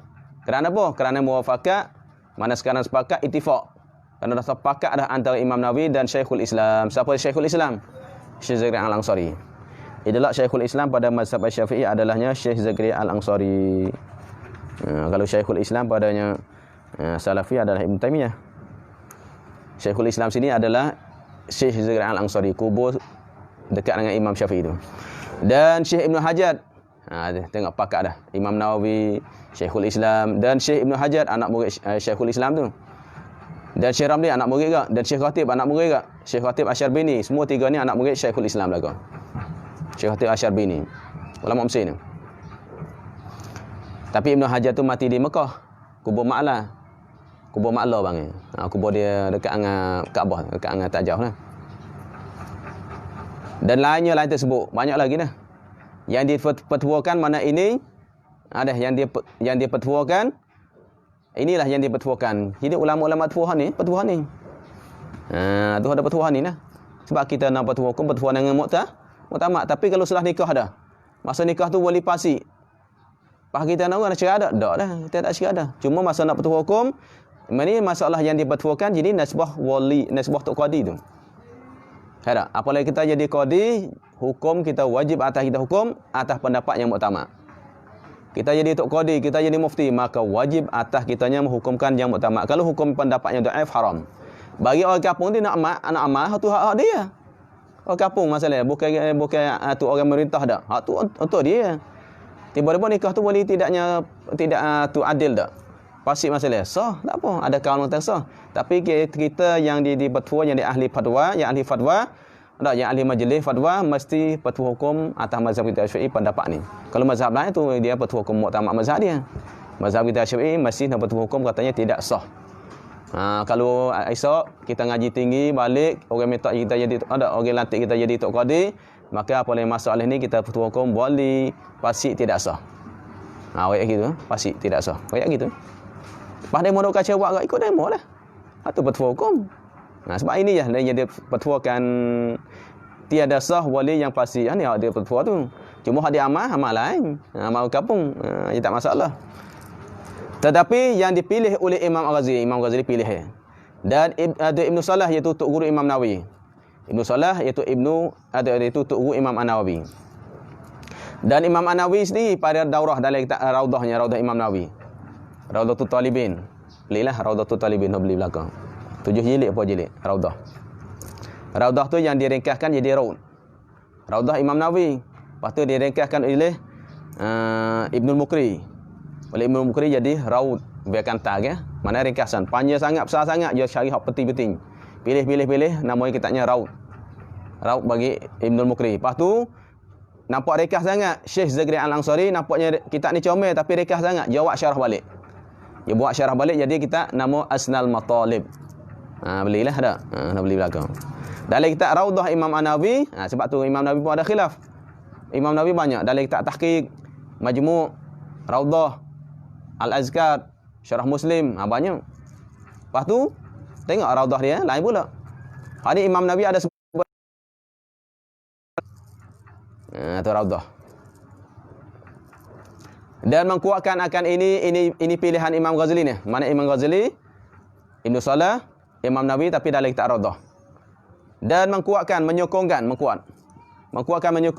Kerana apa? Kerana muwafaqah, mana sekarang sepakat ittifaq. Kerana dah sepakat dah antara Imam Nawawi dan Syekhul Islam. Siapa Syekhul Islam? Syekh Zakaria Al-Ansari. Itulah Syekhul Islam pada mazhab Syafi'i adalahnya Syekh Zakaria Al-Ansari. Kalau Syekhul Islam padanya Salafi adalah Ibn Taimiyah. Syekhul Islam sini adalah Syekh Zakaria Al-Ansari, kubur dekat dengan Imam Syafi'i itu. Dan Syekh Ibn Hajar, tengok pakak dah. Imam Nawawi, Syekhul Islam, dan Syekh Ibn Hajar anak murid Syekhul Islam tu. Dan Syekh Ramli anak murid juga, dan Syekh Khatib anak murid juga. Syekh Khatib Asy'arbini, semua tiga ni anak murid Syekhul Islam lah kau. Syekh Khatib Asy'arbini. ulama Mesir ni. Tapi Ibn Hajar tu mati di Mekah, kubur Ma'la. Kubur Ma'la bang. Kubur dia dekat dengan Kaabah, dekat dengan tak jauh lah. Dan lain tersebut, banyak lagi dah. Yang dipertuakan mana ini ada yang dia pertuakan, inilah yang dipertuakan. Jadi ulama-ulama pertuahan ni. Tu ada pertuahan ni lah. Sebab kita nak pertuahan hukum, pertuahan dengan muktamad. Tapi kalau setelah nikah dah, masa nikah tu wali fasik. Pas kita nak cerai dah? Tak dah, kita tak cerai dah. Cuma masa nak pertuahan hukum, ini masalah yang dipertuakan, jadi nasbah wali, nasbah tok qadi tu. Ada. Apalagi kita jadi qadi, hukum kita wajib atas kita hukum atas pendapat yang muktamad. Kita jadi tok qadi, kita jadi mufti, maka wajib atas kitanya menghukumkan yang muktamad. Kalau hukum pendapat yang dhaif, haram. Bagi orang kampung dia nak amal tu hak dia. Orang kampung masalah bukan tu orang merintah dah. Hak tu untuk dia. Tiba-tiba nikah tu boleh tidak tu adil dak. Fasik masalah. Sah, tak apa. Ada kawan mengatakan sah. Tapi kita yang di fatwa, yang di ahli fatwa, yang ahli majlis fatwa mesti fatwa hukum atas mazhab kita Syafi'i pendapat ni. Kalau mazhab lain tu dia fatwa hukum muktamad mazhab dia. Mazhab kita Syafi'i mesti nak fatwa hukum katanya tidak sah. Kalau esok kita ngaji tinggi balik, orang minta kita jadi orang lantik kita jadi tok qadi, maka apa yang masalah ni kita fatwa hukum boleh fasik tidak sah. Kayak gitu, fasik tidak sah. Kayak gitu. Pas demo dok kaca buat ikut demo lah. Itu fatwa hukum. Sebab ini je yang dia fatwakan tiada sah wali yang fasik. Ni dia fatwa tu. Cuma hak dia amal lain. Amal kampung, dia tak masalah. Tetapi yang dipilih oleh Imam Ghazali pilih. Dan Ibn Salah iaitu tok guru Imam Nawawi. Ibn Salah iaitu iaitu tok guru Imam An-Nawawi. Dan Imam An-Nawawi sendiri pada daurah dalam kitab Raudahnya, Raudah Imam Nawawi. Raudatul Talibin. Belilah Raudatul Talibin, beli belakang. 7 jilid apa jilid? Raudah. Raudah tu yang diringkaskan jadi Raud. Raudah Imam Nawawi. Lepas tu diringkaskan oleh Ibnul Mukri. Oleh Ibnul Mukri jadi Raud. Biarkan tag ya. Mana ringkasan. Panjang sangat, besar sangat. Dia cari hak penting-penting. Pilih. Namanya kitabnya Raud. Raud bagi Ibnul Mukri. Lepas tu nampak ringkas sangat. Syekh Zakaria Al-Ansari nampaknya kitab ni comel tapi ringkas sangat. Jawab syarah balik. Dia buat syarah balik jadi kita nama Asnal Matalib. Belilah dah. Nak beli belakang. Dalam kitab Raudah Imam An-Nawawi, sebab tu Imam Nawawi pun ada khilaf. Imam Nawawi banyak dalam kitab Tahqiq, Majmu', Raudah, Al-Azkar, Syarah Muslim, banyak. Lepas tu tengok Raudah dia lain pula. Hari Imam Nawawi ada sebut tu Raudah. Dan mengkuatkan akan ini pilihan Imam Ghazali ni. Mana Imam Ghazali, Ibn Salah, Imam Nawawi tapi dalam kitab Raudah. Dan mengkuatkan, menyokong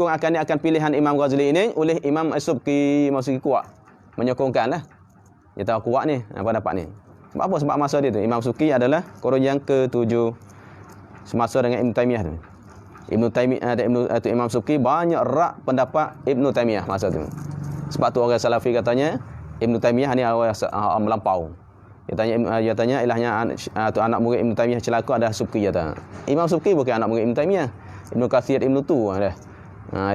akan pilihan Imam Ghazali ini oleh Imam As-Subki, masih kuat. Menyokongkan lah. Dia tahu kuat ni, apa dapat ni. Sebab apa? Sebab masa dia tu. Imam As-Subki adalah kurun yang ke-7 semasa dengan Ibn Taymiyah tu. Imam As-Subki banyak rak pendapat Ibn Taymiyah masa tu. Sebab tu orang Salafi katanya Ibn Taymiyah ni orang melampau. Dia tanya ilahnya tu anak murid Ibn Taymiyah celaka adalah Subki kata. Imam Subki bukan anak murid Ibn Taymiyah. Ibn Katsir, Ibn Tu ada.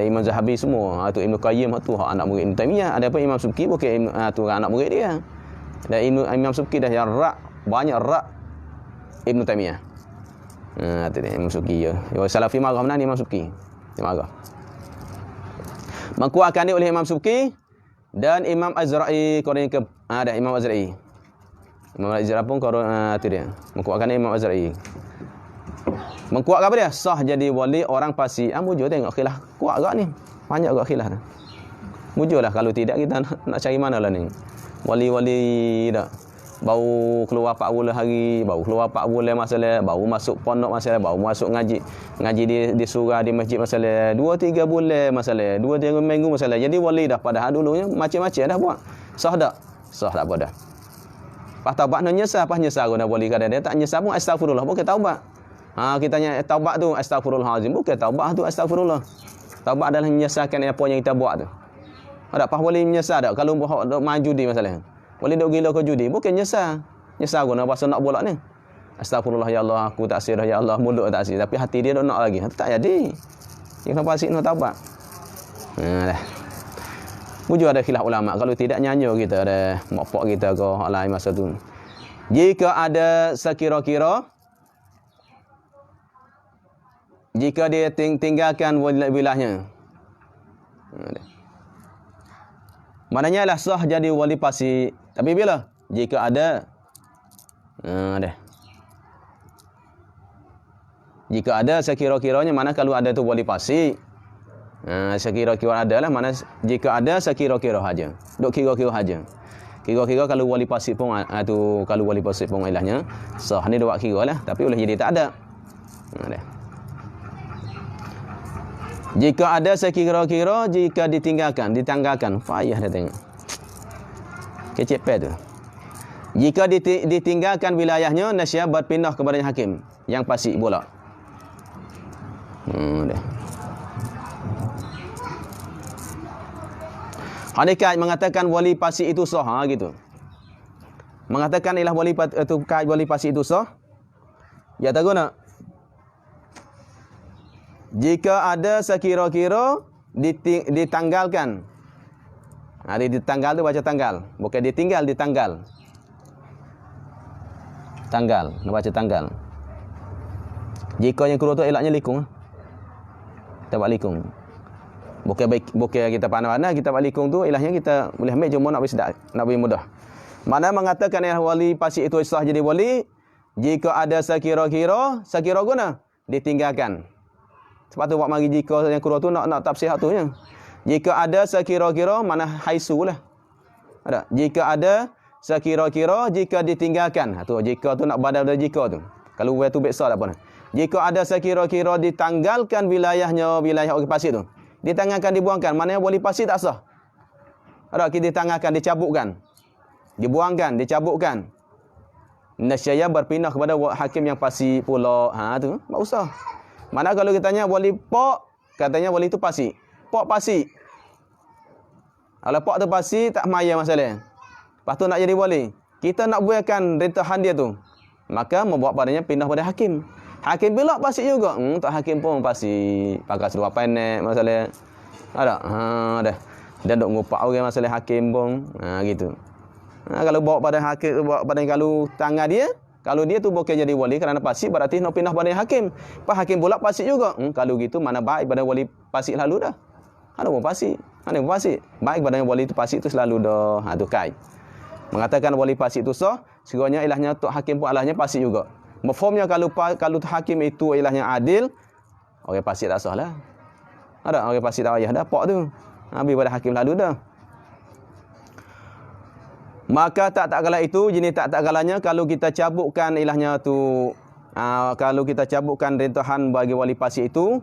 Imam Zahabi semua, tu Ibn Qayyim tu anak murid Ibn Taymiyah. Adapun Imam Subki bukan tu anak murid dia. Dan Imam Subki dah yang banyak rak Ibn Taymiyah. Tu dia Imam Subki ya. Salafi marah mana Imam Subki? Dia marah. Mengkuatkan oleh Imam Subki dan Imam Azra'i korang ke ada Imam Azra'i. Imam Azra'i pun korang tu dia. Mengkuatkan Imam Azra'i. Mengkuatkan apa dia? Sah jadi wali orang fasik. Mujur tengok khilaf. Kuat agak ni. Banyak agak khilaf. Mujurlah kalau tidak kita nak cari mana lah ni. Wali-wali dah. Baru keluar 4 bulan hari, baru keluar 4 bulan masalah, baru masuk pondok masalah, baru masuk ngaji di surau di masjid masalah, 2-3 bulan masalah, 2-3 minggu masalah. Jadi wali dah padahal dulunya macam-macam dah buat. Sah tak? Sah tak apa dah. Pas taubat nak nyesal, pas nyesal guna wali kadang dia tak nyesal pun astagfirullah, bukan taubat. Kita tanya taubat tu astagfirullahalazim, bukan taubat tu astagfirullah. Taubat adalah menyesalkan apa yang kita buat tu. Ada pas wali menyesal tak kalau maju di masalah. Boleh duk gila ke judi, bukan nyesal. Nyesal guna pasal nak bola ni. Astagfirullah ya Allah, aku tak sirah ya Allah, mulut tak sirah, tapi hati dia nak lagi. Tak jadi. Yang apa sik nak taubat. Dah. Wujud ada khilaf ulama. Kalau tidak nyanyo kita ada mak pak kita ke hak lain masa tu. Jika ada sekira-kira jika dia tinggalkan wilayahnya. Maknanya lah sah jadi wali pasik. Tapi bila? Jika ada jika ada sekira-kiranya, mana kalau ada tu wali pasik. Sekira-kira ada lah, mana jika ada sekira-kira saja. Duk kira-kira saja. Kira-kira kalau wali pasik pun tu kalau wali pasik pun ilahnya sah ni dia buat kira lah, tapi boleh jadi tak ada. Jika ada sekira-kira, jika ditanggalkan, payah dah tengok. Kecep tu. Jika ditinggalkan wilayahnya, nasya berpindah kepada hakim yang pasik pula. Hadikat mengatakan wali pasik itu sah, gitu. Mengatakan ialah wali itu kait wali pasik itu sah. Ya tak guna. Jika ada sekira-kira ditanggalkan. Ditanggal tu baca tanggal, bukan ditinggal, ditanggal. Tanggal, nak baca tanggal. Jika yang kedua tu elaknya likung. Kita buat likung. Bukan kita pandai-pandai, kita buat likung tu ilahnya kita boleh ambil, cuma nak bagi sedap, nak bagi mudah. Mana mengatakan yang wali pasik itu sah jadi wali jika ada sekira-kira guna ditinggalkan. Sebab tu buat mari jika yang kedua tu nak tafsir hak tu nya. Jika ada sekira-kira mana haisu lah. Ada. Jika ada sekira-kira jika ditinggalkan. Tu jika tu nak badal dari jika tu. Kalau wa tu biasa tak apa. Jika ada sekira-kira ditanggalkan wilayahnya, wilayah orang pasik tu. Ditanggalkan, dibuangkan, maknanya wali pasik tak sah. Ada kita ditanggalkan, dicabutkan. Dibuangkan, dicabutkan. Nasyaya berpindah kepada hakim yang pasik pula. Tu, tak usah. Mana kalau kita tanya wali pak, katanya wali tu pasik. Pak pasik. Kalau pak tu pasik, tak maya masalah. Lepas tu nak jadi wali. Kita nak buatkan rentahan dia tu. Maka membuat padanya pindah pada hakim. Hakim bila pasik juga. Tak hakim pun pasik. Pakai seluar pendek masalah. Ada. Dah. Dan duk ngupak orang masalah hakim pun. Gitu. Kalau bawa pada hakim, bawa pada kalau tangan dia, kalau dia tu bukan jadi wali kerana pasik, berarti nak pindah pada hakim. Pak hakim pula pasik juga. Kalau gitu mana baik pada wali pasik lalu dah. Ada pun pasik. Ada pun pasik. Baik pada wali tu pasik tu selalu dah. Tu kait. Mengatakan wali pasik tu sah, sekiranya ilahnya tok hakim pun alahnya pasik juga. Mafhumnya kalau hakim itu ilahnya adil, orang pasik tak sah lah. Ada orang pasik tak payah dah pak tu. Habis pada hakim lalu dah. Maka tak kala itu, jenis tak kalanya kalau kita cabutkan ilahnya tu, kalau kita cabutkan rentahan bagi wali pasik itu,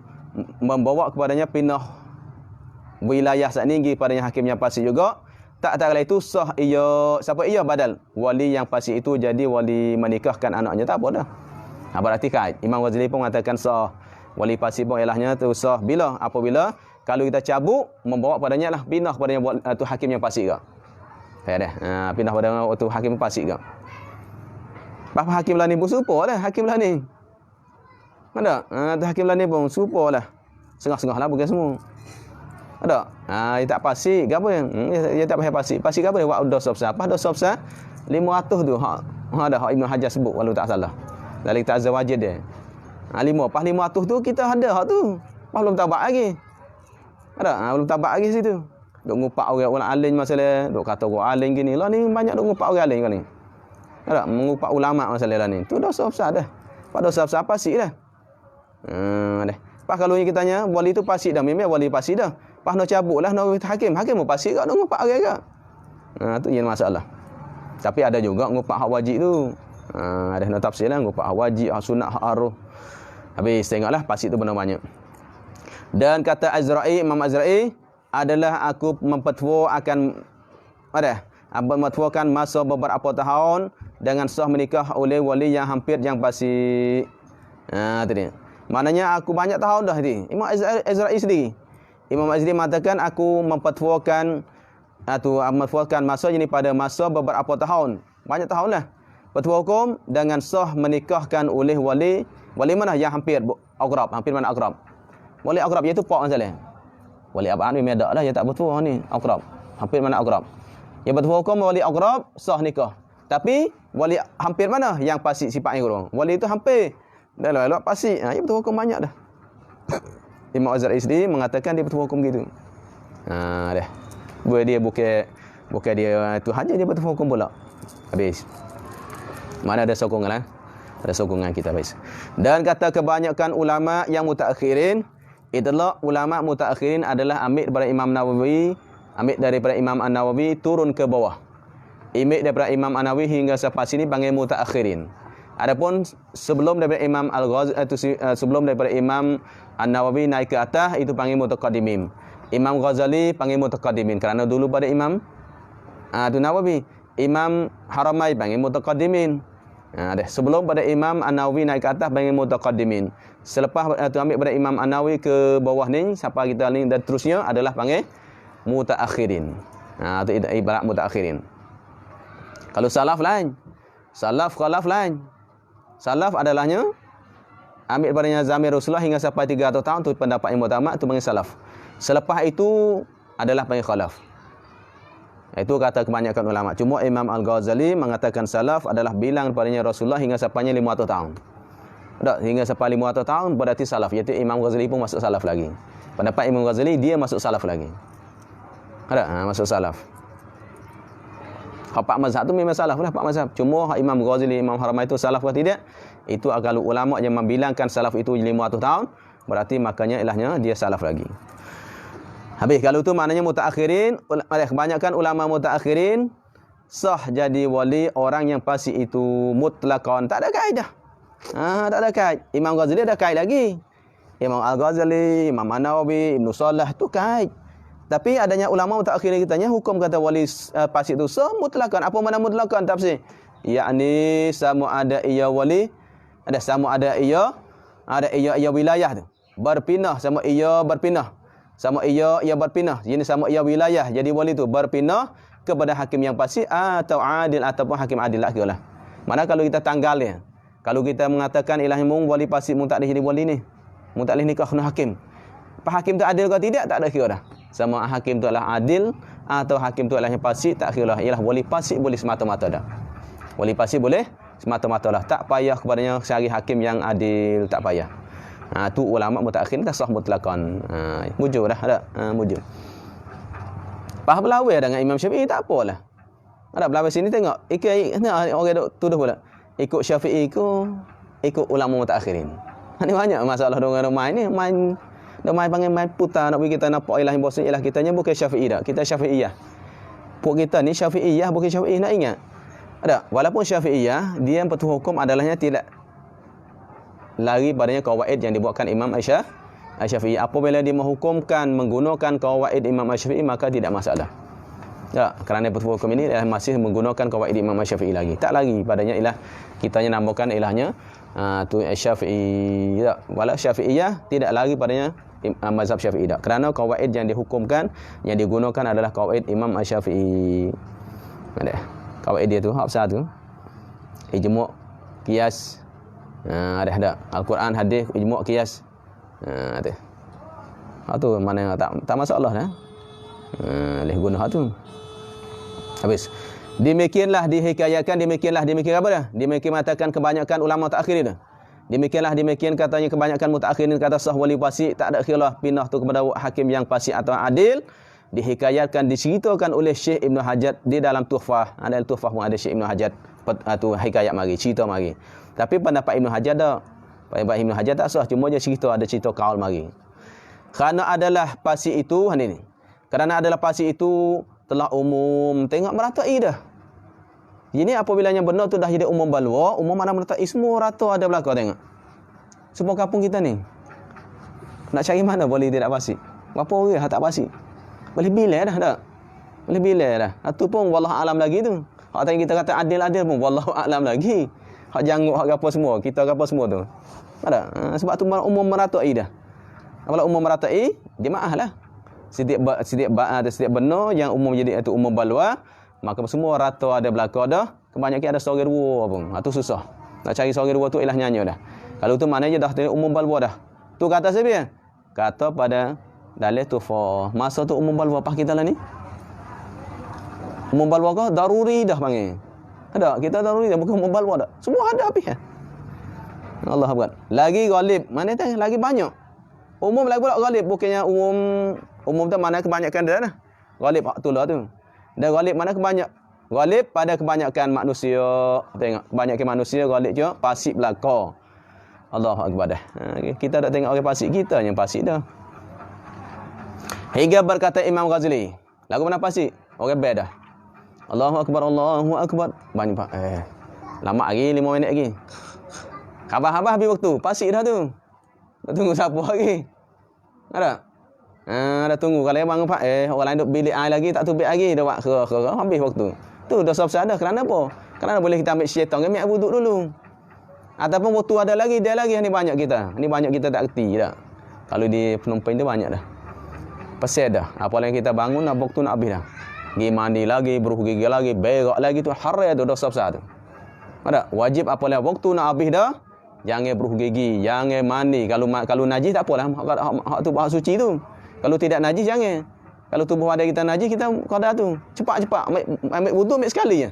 membawa kepadanya pindah wilayah sakninggi padanya hakim yang pasik juga, tak kala itu sah ia, siapa ia badal? Wali yang pasik itu jadi wali menikahkan anaknya, tak apa dah. Berarti kait. Imam Ghazali pun mengatakan sah. Wali pasik pun ilahnya tu sah. Bila? Apabila kalau kita cabut, membawa padanya lah pindah padanya tu hakim yang pasik ke. Dah. Pindah pada waktu hakim pasik ke. Bapak hakim lah ni pun supo lah. Hakim lah ni. Ada? Hakim lah ni pun supo lah. Sengah-sengah lah bukan semua. Ada? Dia tak pasik ke apa? Dia tak payah pasik. Pasik ke apa? Dia buat dosa besar. Apa dosa besar? 500 tu. Ada hak Ibn Hajar sebut kalau tak salah. Dari kitab Zawajid dia. 5. Pas 500 tu kita ada hak tu. Pas belum tabat lagi. Ada? Belum tabat lagi situ. Duk ngupak orang alim masalah, duk kata orang alim gini. Lah ni banyak duk ngupak orang alim kan ni. Ada mengupak ulama masalah lah ni. Tu dosa besar dah. Pak dosa besar pasik dah. Dah. Pas kalau kita tanya wali tu pasik dah, memang wali pasik dah. Pas nak cabutlah nak hakim pun pasik gak nak ngupak orang gak. Tu yang masalah. Tapi ada juga ngupak hak wajib tu. Ada nak tafsir lah ngupak hak wajib, hak sunat, hak arus. Habis tengoklah pasik tu benar banyak. Dan kata Azra'i, Imam Azra'i adalah aku memfatwa akan memfatwakan masa beberapa tahun dengan sah menikah oleh wali yang hampir yang pasik. Tu dia. Maknanya aku banyak tahun dah ni. Imam Azra'i sendiri. Imam Azra'i mengatakan aku memfatwakan masa ini pada masa beberapa tahun. Banyak tahun lah. Fatwa hukum dengan sah menikahkan oleh wali mana yang hampir akrab, hampir mana akrab. Wali akrab iaitu pak masalah. Wali abang ni medak lah, dia tak bertuah ni. Akrab. Hampir mana aqrab. Yang bertubuh hukum wali aqrab sah nikah. Tapi wali hampir mana yang pasti sifatnya kurang. Wali itu hampir. Dah lah pasti. Yang bertubuh hukum banyak dah. Imam Azhar sendiri mengatakan dia bertubuh hukum gitu. Dah. Dia bukan dia tu hanya dia bertubuh hukum pula. Habis. Mana ada sokongan lah. Ada sokongan kita habis. Dan kata kebanyakan ulama yang mutaakhirin, itulah ulama mutaakhirin adalah ambil daripada Imam Nawawi, ambil daripada Imam An-Nawawi turun ke bawah. Ambil daripada Imam An-Nawawi hingga sampai sini panggil mutaakhirin. Adapun sebelum daripada Imam Al-Ghazali sebelum daripada Imam An-Nawawi naik ke atas itu panggil mutaqaddimin. Imam Ghazali panggil mutaqaddimin kerana dulu pada Imam tu Nawawi. Imam Haramain panggil mutaqaddimin. Sebelum pada Imam An-Nawawi naik ke atas panggil mutaqaddimin. Selepas ambil pada Imam An-Nawawi ke bawah ni sampai kita ni dan terusnya adalah panggil mutaakhirin. Itu ibarat mutaakhirin. Kalau salaf lain. Salaf khalaf lain. Salaf adalahnya ambil daripada zaman Rasulullah hingga sampai 300 tahun tu pendapat yang mutamak tu panggil salaf. Selepas itu adalah panggil khalaf. Itu kata kebanyakan ulama. Cuma Imam Al-Ghazali mengatakan salaf adalah bilang daripada Rasulullah hingga sampainya 500 tahun. Tak, hingga sampai 500 tahun berarti salaf. Iaitu Imam Ghazali pun masuk salaf lagi. Pendapat Imam Ghazali dia masuk salaf lagi. Ada masuk salaf. Hak mazhab tu memang salaf lah, hak mazhab. Cuma hak Imam Ghazali, Imam Haramain itu salaf ke tidak? Itu kalau ulama yang membilangkan salaf itu 500 tahun, berarti makanya ilahnya dia salaf lagi. Habis kalau tu maknanya mutaakhirin, kebanyakan ulama mutaakhirin sah jadi wali orang yang pasti itu mutlaqan, tak ada kaedah. Tak ada kaedah. Imam Ghazali ada kaedah lagi. Imam Al-Ghazali, Imam An-Nawawi, Ibn Salah itu kaedah. Tapi adanya ulama mutaakhirin kitanya hukum kata wali pasti itu sah mutlaqan. Apa makna mutlaqan tafsir? Yakni sama ada ia wali, ada sama ada ia wilayah tu. Berpindah sama ia berpindah. Sama ia berpindah. Ini sama ia wilayah. Jadi wali tu berpindah kepada hakim yang pasti atau adil ataupun hakim adil lah kira lah. Mana kalau kita tanggal dia. Kalau kita mengatakan ilahi mung wali pasti mung tak boleh jadi wali ni. Mung tak boleh nikah dengan hakim. Apa hakim tu adil ke tidak? Tak ada kira dah. Sama hakim tu adalah adil atau hakim tu adalah yang pasti tak kira lah. Ialah wali pasti boleh semata-mata dah. Wali pasti boleh semata-mata lah. Tak payah kepadanya cari hakim yang adil, tak payah. Tu ulama mutaakhirin dah sah mutlaqan. Mujur dah ada. Mujur. Faham belawai dengan Imam Syafi'i tak apalah. Ada belawai sini tengok. Orang duk tuduh pula. Ikut Syafi'i ikut ulama mutaakhirin. Ni banyak masalah dengan main ni, main panggil main putar nak bagi kita nampak ilah yang bosan ialah kitanya bukan Syafi'i dah. Kita Syafi'iyah. Puk kita ni Syafi'iyah bukan Syafi'i nak ingat. Ada, walaupun Syafi'iyah dia yang petuh hukum adalahnya tidak lari padanya kawaid yang dibuatkan Imam Syafi'i. Apabila dia menghukumkan menggunakan kawaid Imam Syafi'i maka tidak masalah. Tak, kerana petuh hukum ini masih menggunakan kawaid Imam Syafi'i lagi. Tak lagi padanya ilah kitanya namakan ilahnya tu Syafi'i. Tak, wala Syafi'iyah tidak lari padanya mazhab Syafi'i dah. Kerana kawaid yang dihukumkan yang digunakan adalah kawaid Imam Syafi'i. Ada. Kawaid dia tu hak besar tu. Ijma' qiyas. Ada Al-Quran, hadis, ijma' qiyas. Ada. Hak tu mana tak masalah dah. Boleh guna hak tu. Habis. Demikianlah dihikayatkan, demikian apa dah? Demikian mengatakan kebanyakan ulama taakhirin dah. Demikian katanya kebanyakan mutaakhirin kata sah wali fasik tak ada khilaf pindah tu kepada hakim yang fasik atau adil. Dihikayatkan, diceritakan oleh Syekh Ibn Hajar di dalam Tuhfah. Ada Tuhfah pun ada Syekh Ibn Hajar tu hikayat mari, cerita mari. Tapi pendapat Ibn Hajar dah. Pendapat Ibn Hajar tak sah, cuma dia cerita ada cerita kaul mari. Kerana adalah fasik itu ni. Kerana adalah fasik itu telah umum, tengok meratai dah. Ini apabila yang benar tu dah jadi umum balwa, umum mana meratai semua rata ada belakang tengok. Semua kampung kita ni. Nak cari mana boleh tidak fasik? Berapa orang tak fasik? Boleh bila dah tak? Boleh bila dah. Itu pun wallahu alam lagi tu. Hak tadi kita kata adil-adil pun wallahu alam lagi. Hak janggut hak apa semua, kita apa semua tu. Ada. Sebab tu umum meratai dah. Kalau umum meratai, dia maaflah. Setiap benar yang umum jadi itu umum balwa, maka semua rata ada belaka dah. Kebanyakan ada seorang dua pun. Itu susah. Nak cari seorang dua tu ialah nyanyi dah. Kalau tu maknanya dah umum balwa dah. Tu kata siapa? Kata pada dalil Tuhfah. Masa tu umum balwa apa kita lah ni? Umum balwa ke daruri dah panggil. Ada, kita daruri dah bukan umum balwa dah. Semua ada habis. Allah Akbar. Lagi ghalib, mana tanya lagi banyak. Umum lagi pula ghalib, bukannya umum tu mana kebanyakan dia dah. Ghalib hak tu lah tu. Dan ghalib mana ghalib pada kebanyakan manusia. Tengok, kebanyakan manusia ghalib je fasik belaka. Allahu Akbar dah. Kita tak tengok orang fasik, kita yang fasik dah. Hingga berkata Imam Ghazali, lagu mana fasik? Orang bad dah. Allahu Akbar, Allahu Akbar. Banyak pak. Lama lagi 5 minit lagi. Khabar-khabar habis waktu. Fasik dah tu. Nak tunggu siapa lagi? Ada? Dah tunggu. Kalau abang pak, orang lain duk bilik air lagi, tak tubik lagi. Dah buat kera-kera. Habis waktu. Tu dah susah dah. Kerana apa? Kerana boleh kita ambil syaitan. Kami ambil wuduk dulu. Ataupun waktu ada lagi, dia lagi. Ini banyak kita. Ini banyak kita tak kerti dah. Kalau di Phnom Penh tu banyak dah. Pasal dah. Apa yang kita bangun, waktu nak habis dah. Pergi mandi lagi, beruh gigi lagi, berak lagi tu. Harai tu dah susah tu. Ada? Wajib apa yang waktu nak habis dah. Jangan beruh gigi, jangan mandi. Kalau najis tak apalah. Hak tu hak suci tu. Kalau tidak najis jangan. Kalau tubuh badan kita najis, kita qada tu. Cepat-cepat ambil wudu ambil sekali je.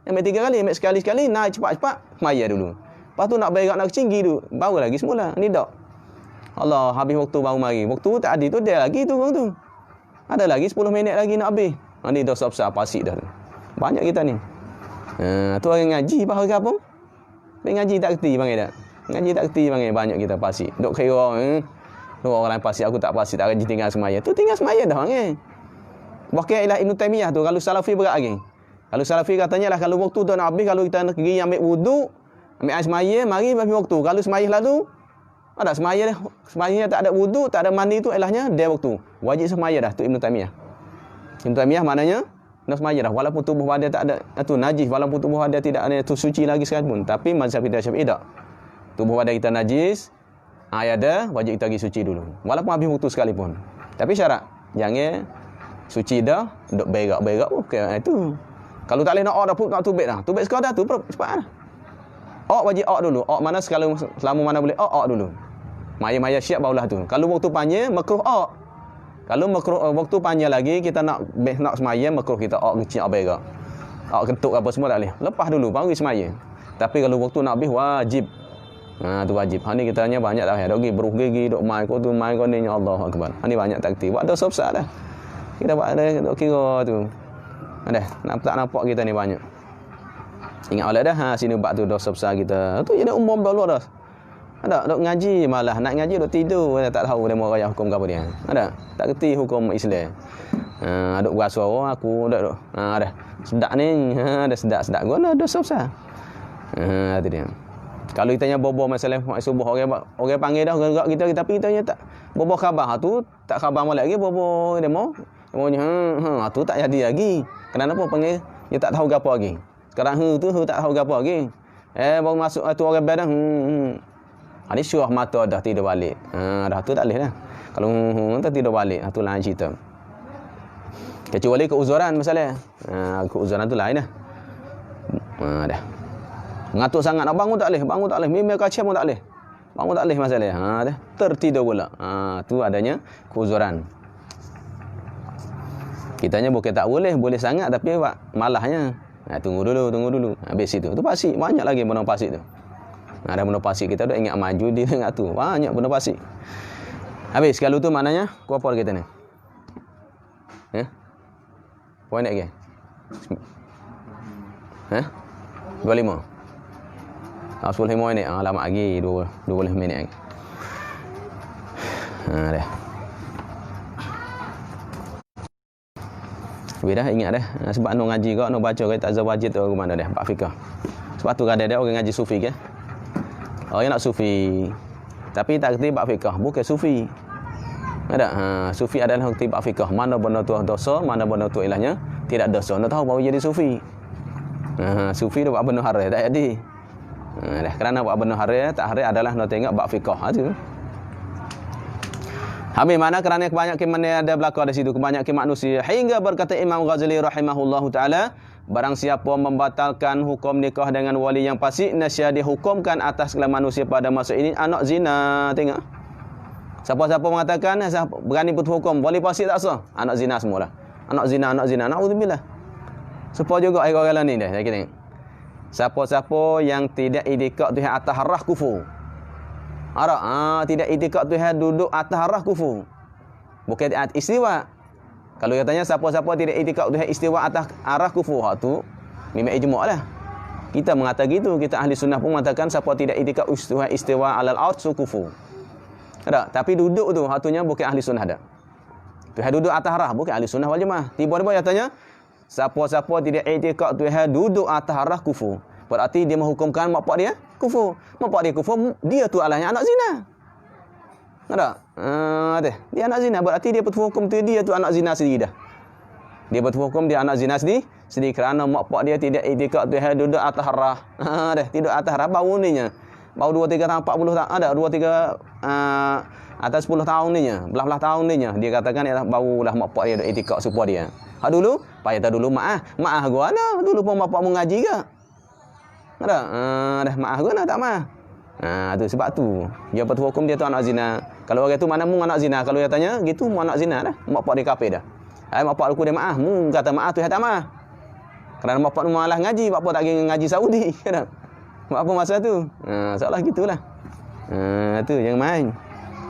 Ambil 3 kali, ambil sekali-sekali, naik cepat-cepat, semaya dulu. Lepas tu nak berak nak kecing gitu, baru lagi semula. Ni dak. Allah, habis waktu baru mari. Waktu tak ada tu dia lagi tu orang tu. Ada lagi 10 minit lagi nak habis. Ni dah besar pasik dah tu. Banyak kita ni. Tu orang ngaji bahawa ke apa? Ngaji tak kerti panggil dak. Ngaji tak kerti panggil banyak kita pasik. Duk kira orang lain pasik, aku tak pasik, tak rajin tinggal semaya. Tu tinggal semaya dah panggil. Bahkan ilah Ibn Taymiyah tu kalau Salafi berat lagi. Kalau Salafi katanya lah kalau waktu tu nak habis, kalau kita nak pergi ambil wudu, ambil air semaya, mari habis waktu. Kalau semaya lalu ada semaya dah. Semaya tak ada wudu, tak ada mandi tu ilahnya dia waktu. Wajib semaya dah tu Ibn Taymiyah. Ibn Taymiyah maknanya nak semaya dah walaupun tubuh badan tak ada tu najis, walaupun tubuh badan tidak ada tu suci lagi sekalipun. Tapi mazhab kita Syafi'i tak. Tubuh badan kita najis, air ada, wajib kita pergi suci dulu. Walaupun habis waktu sekalipun. Tapi syarat jangan suci dah, duk berak-berak okey itu. Kalau tak boleh nak dah pun nak tubik dah. Tubik sekadar tu cepat dah. Wajib dulu. Mana selama mana boleh dulu. Maya-maya siap barulah tu. Kalau waktu panjang makruh Kalau makruh waktu panjang lagi kita nak semaya makruh kita kecil berak. Kentuk apa semua tak boleh. Lepas dulu baru semaya. Tapi kalau waktu nak habis wajib. Tu wajib. Ni kita tanya banyak dah. Dok pergi beruh gigi, dok mai kau tu mai kau ni Allahu Akbar. Ni banyak takti. Buat dosa besar dah. Kita buat ada dok kira tu. Ada tak nampak kita ni banyak. Ingat oleh dah sini buat tu dosa besar kita. Tu jadi umum dulu dah. Ada dok ngaji malah nak ngaji dok tidur tak tahu demo raya hukum apa dia. Ada tak kerti hukum Islam. Dok buat suara aku dok. Ada sedak ni ada sedak-sedak guna dosa besar. Tu dia. Kalau ditanya bobo masalah subuh orang panggil dah gerak kita tapi tanya tak bobo khabar tu tak khabar molek lagi bobo demo. Demonya tu tak jadi lagi. Kenapa panggil dia tak tahu gapo lagi. Sekarang tu tak tahu gapo lagi. Baru masuk tu orang badan Ini syurah mata dah tidur balik. Dah tu tak boleh dah. Kalau tak tidur balik, tu lain cerita. Kecuali keuzuran masalah. Keuzuran tu lain dah. Dah. Mengatuk sangat nak bangun tak boleh. Bangun tak boleh. Mimpi kacau pun tak boleh. Bangun tak boleh masalah. Dah. Tertidur pula. Tu adanya keuzuran. Kitanya bukan tak boleh. Boleh sangat tapi malahnya. Tunggu dulu. Habis itu. Tu pasik. Banyak lagi benda pasik tu. Ada benda pasik kita dah ingat maju di tengah tu. Banyak benda pasik. Habis kalau tu maknanya kuapa kita ni. Poin lagi. 25. 10 minit. Lama lagi 20 minit lagi. Dah. Dah ingat dah. Sebab nak ngaji kau, nak baca kau tak zawajid tu ke mana dah. Pak fikah. Sebab tu ada orang ngaji sufi ke. Orang nak sufi. Tapi tak kerti bab fikah, bukan sufi. Ada. Sufi adalah kerti bab fikah. Mana benda tu dosa, mana benda tu ilahnya tidak dosa. Nak tahu baru jadi sufi. Sufi tu buat benda haram tak jadi. Dah kerana buat benda haram tak haram adalah nak tengok bab fikah tu. Habis mana kerana kebanyakan mana ada belaka di situ kebanyakan manusia hingga berkata Imam Ghazali rahimahullahu taala barang siapa membatalkan hukum nikah dengan wali yang fasik nescaya dihukumkan atas segala manusia pada masa ini anak zina. Tengok. Siapa-siapa mengatakan berani putus hukum wali fasik tak sah, anak zina semualah. Anak zina. Naudzubillah. Supaya juga orang-orang ni dah. Saya kira. Siapa-siapa yang tidak itikad Tuhan atas harah kufur. Tidak itikad Tuhan duduk atas harah kufur. Bukan istiwa. Kalau katanya siapa-siapa tidak itikad Tuhan istiwa atas arah kufur, hak tu memang ijma' lah. Kita mengatakan gitu, kita ahli sunnah pun mengatakan siapa tidak itikad istiwa alal arsh kufur. Tak? Tapi duduk tu hak tunya bukan ahli sunnah dah. Tuhan duduk atas harah bukan ahli sunnah wal jamaah. Tiba-tiba katanya siapa-siapa tidak itikad Tuhan duduk atas harah kufur. Berarti dia menghukumkan mak pak dia kufur. Mak pak dia kufur, dia tu alahnya anak zina. Tak? Dia anak zina, berarti dia berhukum tu dia tu anak zina sendiri dah. Dia berhukum dia anak zina sendiri kerana mak pak dia tidak itikad Tuhan duduk atas harah. Tidak atas harah bau ninya. Bau 2 3 tahun 40 tahun ada 2 3 atas 10 tahun ninya, belah-belah tahun ninya. Dia katakan ialah bau lah mak pak dia itikad supaya dia. Hak dulu, payah tak dulu maah gua ana. Dulu pun mak pak mengaji ke? Dah maaf ke nak tak maaf? Tu sebab tu dia patut hukum dia tu anak zina. Kalau orang tu mana mu anak zina, kalau dia tanya gitu mu anak zina dah. Mak pak dia kafir dah. Mak pak aku dia maaf, mu kata maaf tu tak maaf. Kerana mak pak malah ngaji, mak pak tak pergi ngaji Saudi kan. Mak apa masa tu? Seolah gitulah. Tu yang main.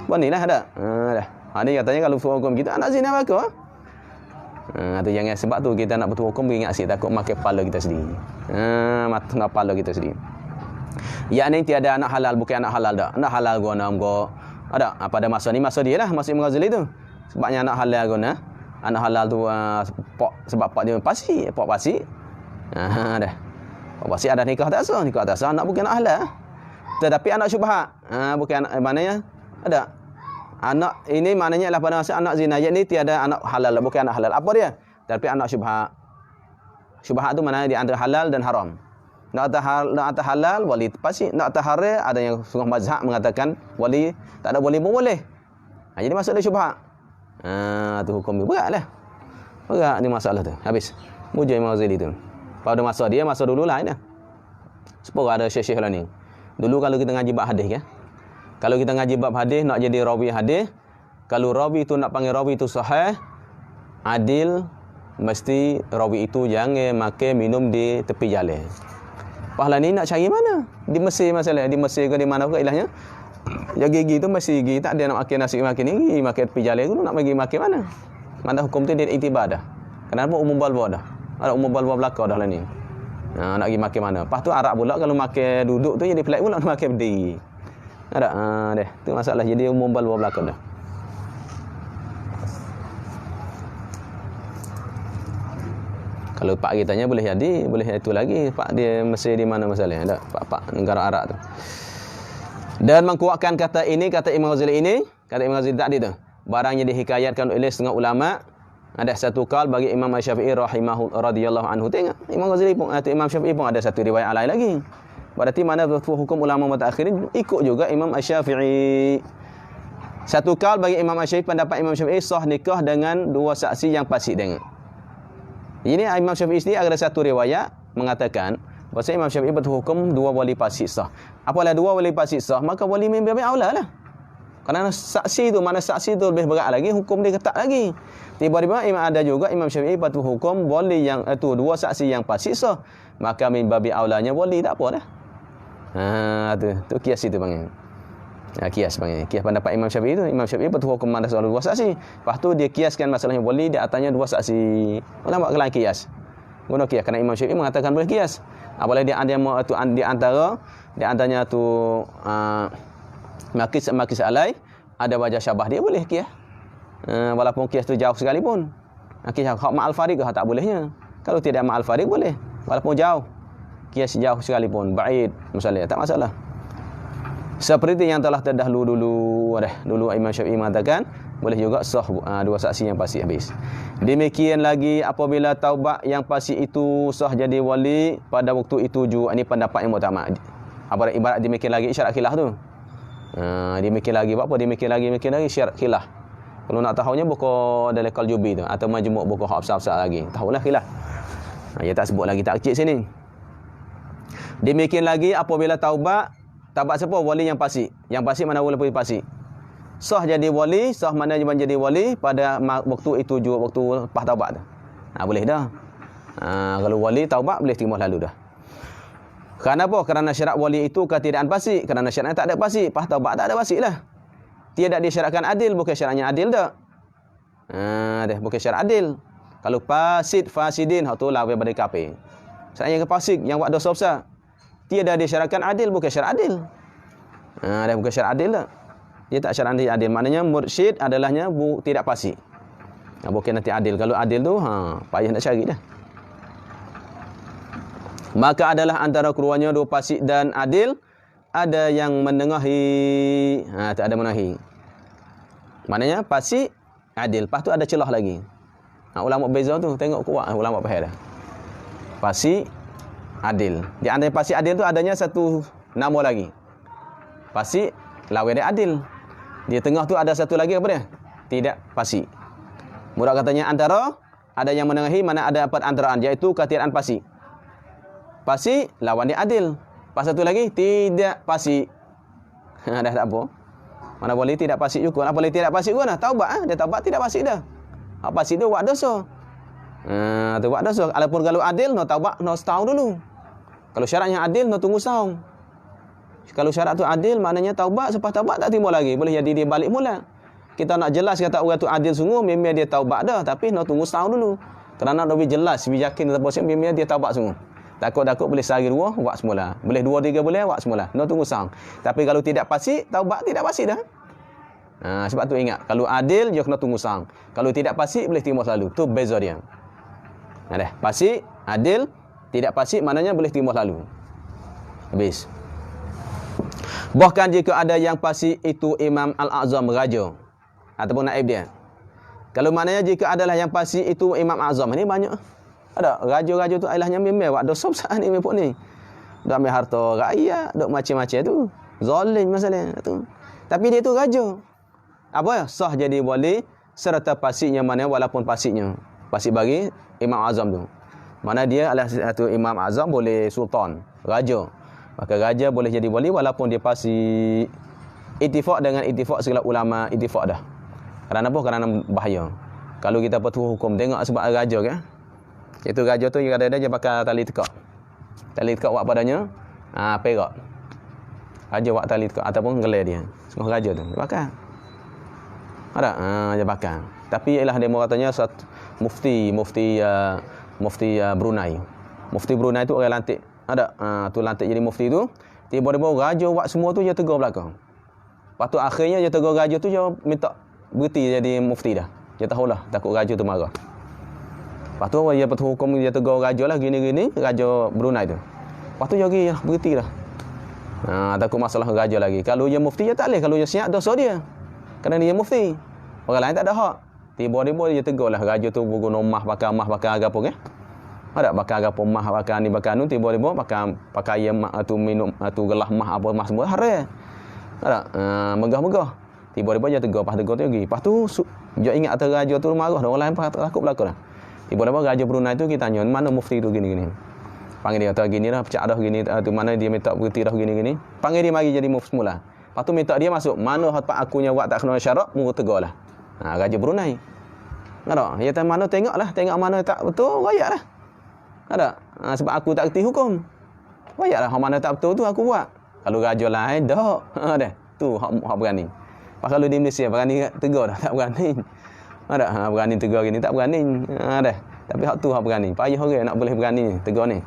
Banilah dah. Dah. Dia katanya kalau hukum kita anak zina apa? Tu jangan sebab tu kita nak betul hukum ingat asyik takut makan kepala kita sendiri. Mata kepala kita sendiri. Yang ni tiada anak halal, bukan anak halal dak. Anak halal guna amgo. Ada pada masa ni masa dia lah Masih Ghazali tu. Sebabnya anak halal guna. Anak halal tu sebab pak dia pasti, pak pasti. Dah. Pak pasti ada nikah tak sah, anak bukan anak halal. Tetapi anak syubhat. Bukan anak maknanya ada. Anak ini maknanya adalah pada masa anak zina. Yang ni tiada anak halal, bukan anak halal. Apa dia? Tapi anak syubhat. Syubhat tu maknanya di antara halal dan haram. Nak atas halal wali pasti, nak atas haram ada yang setengah mazhab mengatakan wali tak ada boleh pun boleh. Jadi masalah syubhat. Tu hukum dia beratlah. Berat ni masalah tu. Habis. Mujib Imam Ghazali tu. Pada masa dia masa dulu lain dah. Sepuluh ada syekh-syekh lah ni. Dulu kalau kita ngaji bab hadis kan. Kalau kita ngaji bab hadis nak jadi rawi hadis, kalau rawi tu nak panggil rawi tu sahih, adil, mesti rawi itu jangan makan minum di tepi jalan. Pahala ni nak cari mana? Di Mesir masalah, di Mesir ke di mana ke ilahnya? Ya gigi tu mesti gigi, tak ada nak makan nasi makan ni, makan tepi jalan tu nak bagi makan mana? Mana hukum tu dia iktibar dah. Kenapa umum balwa dah? Ada umum balwa belaka dah lah ni. Nak pergi makan mana? Lepas tu Arab pula kalau makan duduk tu jadi pelik pula nak makan berdiri. Ada deh. Tu masalah jadi umum balwa belaka dah. Kalau pak kita tanya boleh jadi, boleh itu lagi. Pak dia mesti di mana masalahnya? Ada pak negara Arab tu. Dan mengkuatkan kata ini, kata Imam Ghazali ini, kata Imam Ghazali tadi tu. Barangnya dihikayatkan oleh setengah ulama. Ada satu kal bagi Imam Syafi'i rahimahu radhiyallahu anhu. Tengok Imam Ghazali pun atau Imam Syafi'i pun ada satu riwayat lain lagi. Berarti mana hukum ulama mutaakhirin ikut juga Imam Syafi'i. Satu kal bagi Imam Syafi'i, pendapat Imam Syafi'i sah nikah dengan dua saksi yang fasik. Tengok. Ini Imam Syafi'i sendiri ada satu riwayat mengatakan bahawa Imam Syafi'i berhukum dua wali fasik sah. Apalah dua wali fasik sah, maka wali min babi aula lah. Kerana saksi tu, mana saksi tu lebih berat lagi, hukum dia ketat lagi. Tiba-tiba ada juga Imam Syafi'i berhukum wali yang itu dua saksi yang fasik sah, maka min babi aulanya wali tak apa dah. Tu kias itu panggil. Kias panggil. Kias pendapat Imam Syafi'i itu. Imam Syafi'i berhukum mana soal dua saksi. Lepas tu dia kiaskan masalahnya wali di atasnya dua saksi. Ulama kelan kias. Guna kias kerana Imam Syafi'i mengatakan boleh kias. Apalagi dia ada tu di antaranya tu makis alai ada wajah syabah dia boleh kias. Walaupun kias tu jauh sekalipun. Kias hak ma'al fariq tak bolehnya. Kalau tidak ma'al fariq boleh. Walaupun jauh. Kias jauh sekalipun, ba'id misalnya tak masalah. Seperti yang telah terdahulu dulu Imam Syafi'i mengatakan boleh juga sah dua saksi yang fasik habis. Demikian lagi apabila taubat yang fasik itu sah jadi wali pada waktu itu juga, ini pendapat yang muktamad. Ibarat demikian lagi syarat khilaf tu. Demikian lagi apa? Demikian lagi syarat khilaf. Kalau nak tahunya buku dalam Qaljubi tu atau majmuk buku hafsah lagi. Tahulah khilaf. Dia tak sebut lagi tak kecil sini. Demikian lagi apabila taubat siapa? Wali yang fasik. Yang fasik mana wali fasik? Sah jadi wali, sah mana jadi wali pada waktu itu juga, waktu lepas taubat tu. Boleh dah. Kalau wali taubat boleh terima lalu dah. Kerana apa? Kerana syarat wali itu ketiadaan fasik. Kerana syaratnya tak ada fasik, pas taubat tak ada fasik lah. Tiada disyaratkan adil, bukan syaratnya adil dah. Bukan syarat adil. Kalau fasidin, hak tu lah daripada kafir. Syaratnya fasik yang buat dosa besar. Tiada disyaratkan adil, bukan syarat adil. Bukan syarat adil dah. Dia tak syarat adil. Maknanya mursyid adalahnya tidak fasik. Bukan nanti adil. Kalau adil tu, payah nak cari dah. Maka adalah antara keduanya dua fasik dan adil, ada yang menengahi. Tak ada menahi. Maknanya fasik, adil. Lepas tu ada celah lagi. Ulama beza tu, tengok kuat ulama faham dah. Fasik, adil. Di antara fasik adil tu adanya satu nama lagi. Fasik, lawan dia adil. Di tengah tu ada satu lagi apa dia? Tidak fasik. Murad katanya antara, ada yang menengahi, mana ada perantaraan, iaitu ketiadaan fasik. Fasik, lawan dia adil. Pas satu lagi, tidak fasik. Dah tak apa. Mana boleh tidak fasik juga. Apa boleh tidak fasik juga dah. Taubat. Dia taubat tidak fasik dah. Apa fasik tu buat dosa. Tu buat dosa. Walaupun kalau adil, no taubat, no setahun dulu. Kalau syaratnya adil, no tunggu setahun. Kalau syarat tu adil, maknanya taubat, selepas taubat tak timbul lagi. Boleh jadi dia balik mula. Kita nak jelas kata orang tu adil sungguh, memang dia taubat dah. Tapi no tunggu setahun dulu. Kerana lebih jelas, lebih yakin, memang dia taubat sungguh. Takut-takut boleh sehari dua, buat semula. Boleh dua, tiga boleh, buat semula. No tunggu setahun. Tapi kalau tidak fasik, taubat tidak fasik dah. Sebab tu ingat, kalau adil, dia kena tunggu setahun. Kalau tidak fasik, boleh terima selalu. Tu beza dia. Fasik, adil, tidak fasik, maknanya boleh terima selalu. Habis. Bahkan jika ada yang fasik itu Imam Al-Azam raja ataupun naib dia. Kalau maknanya jika adalah yang fasik itu Imam Azam, ini banyak. Ada raja-raja tu ilahnya memang buat dosa besar ni pun ni. Dak ambil harta rakyat, dak macam-macam tu. Zalim masalah tu. Tapi dia tu raja. Apa ya? Sah jadi wali serta fasiknya mana walaupun fasiknya. Fasik bagi Imam Azam tu. Mana dia adalah satu Imam Azam boleh sultan, raja. Maka raja boleh jadi wali walaupun dia fasik. Ittifaq dengan ittifaq segala ulama ittifaq dah. Kerana apa? Kerana bahaya. Kalau kita petuh hukum tengok sebab raja kan. Itu raja tu kadang-kadang dia bakal tali tekak. Tali tekak buat padanya perak. Raja buat tali tekak ataupun gelai dia. Semua raja tu bakal. Ada dia bakal. Tapi ialah demo katanya mufti Brunei. Mufti Brunei tu orang lantik. Ada tu lantik jadi mufti tu. Tiba-tiba raja buat semua tu dia tegur belakang. Lepas tu akhirnya dia tegur raja tu dia minta berhenti jadi mufti dah. Dia tahulah takut raja tu marah. Lepas tu dia petuh hukum dia tegur raja lah gini-gini, raja Brunei tu. Lepas tu dia pergi berhenti dah. Takut masalah raja lagi. Kalau dia mufti dia tak boleh, kalau dia siap dosa dia. Kerana dia mufti. Orang lain tak ada hak. Tiba-tiba dia tegur lah raja tu guna mah bakar apa kan? Ada bakar apa mah bakar ni bakar nu tiba-tiba pakai mah tu minum tu gelah mah apa mah semua haram. Ada megah-megah. Tiba-tiba dia tegur, pas tegur tu pergi. Lepas tu dia ingat atas raja tu marah, orang lain takut belakang dah. Tiba-tiba raja Brunei tu kita tanya, mana mufti tu gini-gini. Panggil dia, kata gini dah, pecah dah gini, tu mana dia minta berhenti dah gini-gini. Panggil dia mari jadi mufti semula. Lepas tu minta dia masuk, mana hak akunya buat tak kena syarat, mu tegur lah. Raja Brunei. Ada, dia tanya mana tengok mana tak betul, royak lah. Ada, sebab aku tak kerti hukum. Royak lah, hak mana tak betul tu aku buat. Kalau raja lain, dah. Ada, tu hak berani. Pas kalau di Malaysia, berani tegur dah, tak berani. Ada berani tegur gini tak berani. Ada. Tapi hak tu hak berani. Payah orang nak boleh berani tegur ni.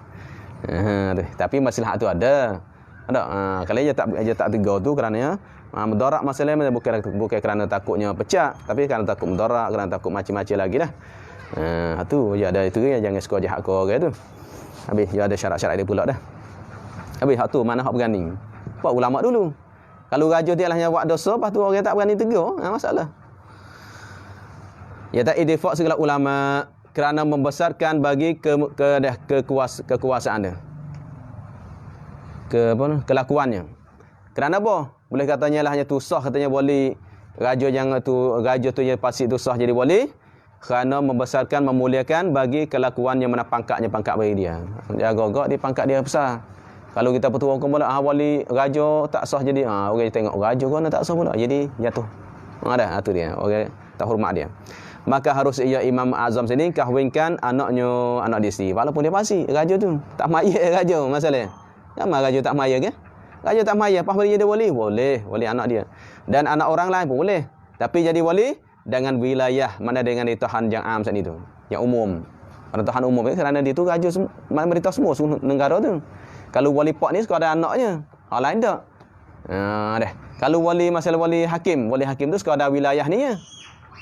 Tapi masalah tu ada. Ada. Kalau dia tak tegur tu kerana mudarat masalah bukan kerana takutnya pecah, tapi kerana takut mudarat, kerana takut macam-macam lagi dah. Tu dia ada itu ya, jangan suka jahat ke orang tu. Habis dia ada syarat-syarat dia pula dah. Habis hak tu mana hak berani. Buat ulama dulu. Kalau raja dia lah yang buat dosa, lepas tu orang tak berani tegur, masalah. Ya tak idifaq segala ulama kerana membesarkan bagi kekuasaan dia. Kelakuannya. Kerana apa? Boleh katanya lah hanya tu sah katanya wali raja yang tu yang fasik tu sah jadi wali kerana membesarkan memuliakan bagi kelakuan yang mana pangkat bagi dia. Dia agak-agak di pangkat dia besar. Kalau kita petua hukum pula wali raja tak sah jadi orang tengok raja kan tak sah pula jadi jatuh. Ada tu dia. Orang tak hormat dia. maka harus ia Imam Azam sini kahwinkan anak dia sendiri. Walaupun dia fasik, raja tu tak mayat raja masalah. Sama raja tak mayat ke? Raja tak mayat, pas dia wali, boleh anak dia. Dan anak orang lain pun boleh. Tapi jadi wali dengan wilayah mana dengan ditahan yang am saat itu, yang umum. Tahan umum kerana dia tu raja merintah semua negara tu. Kalau wali pak ni sekadar anaknya, hal lain tak. Dah. Kalau masalah wali hakim tu sekadar wilayah ni je.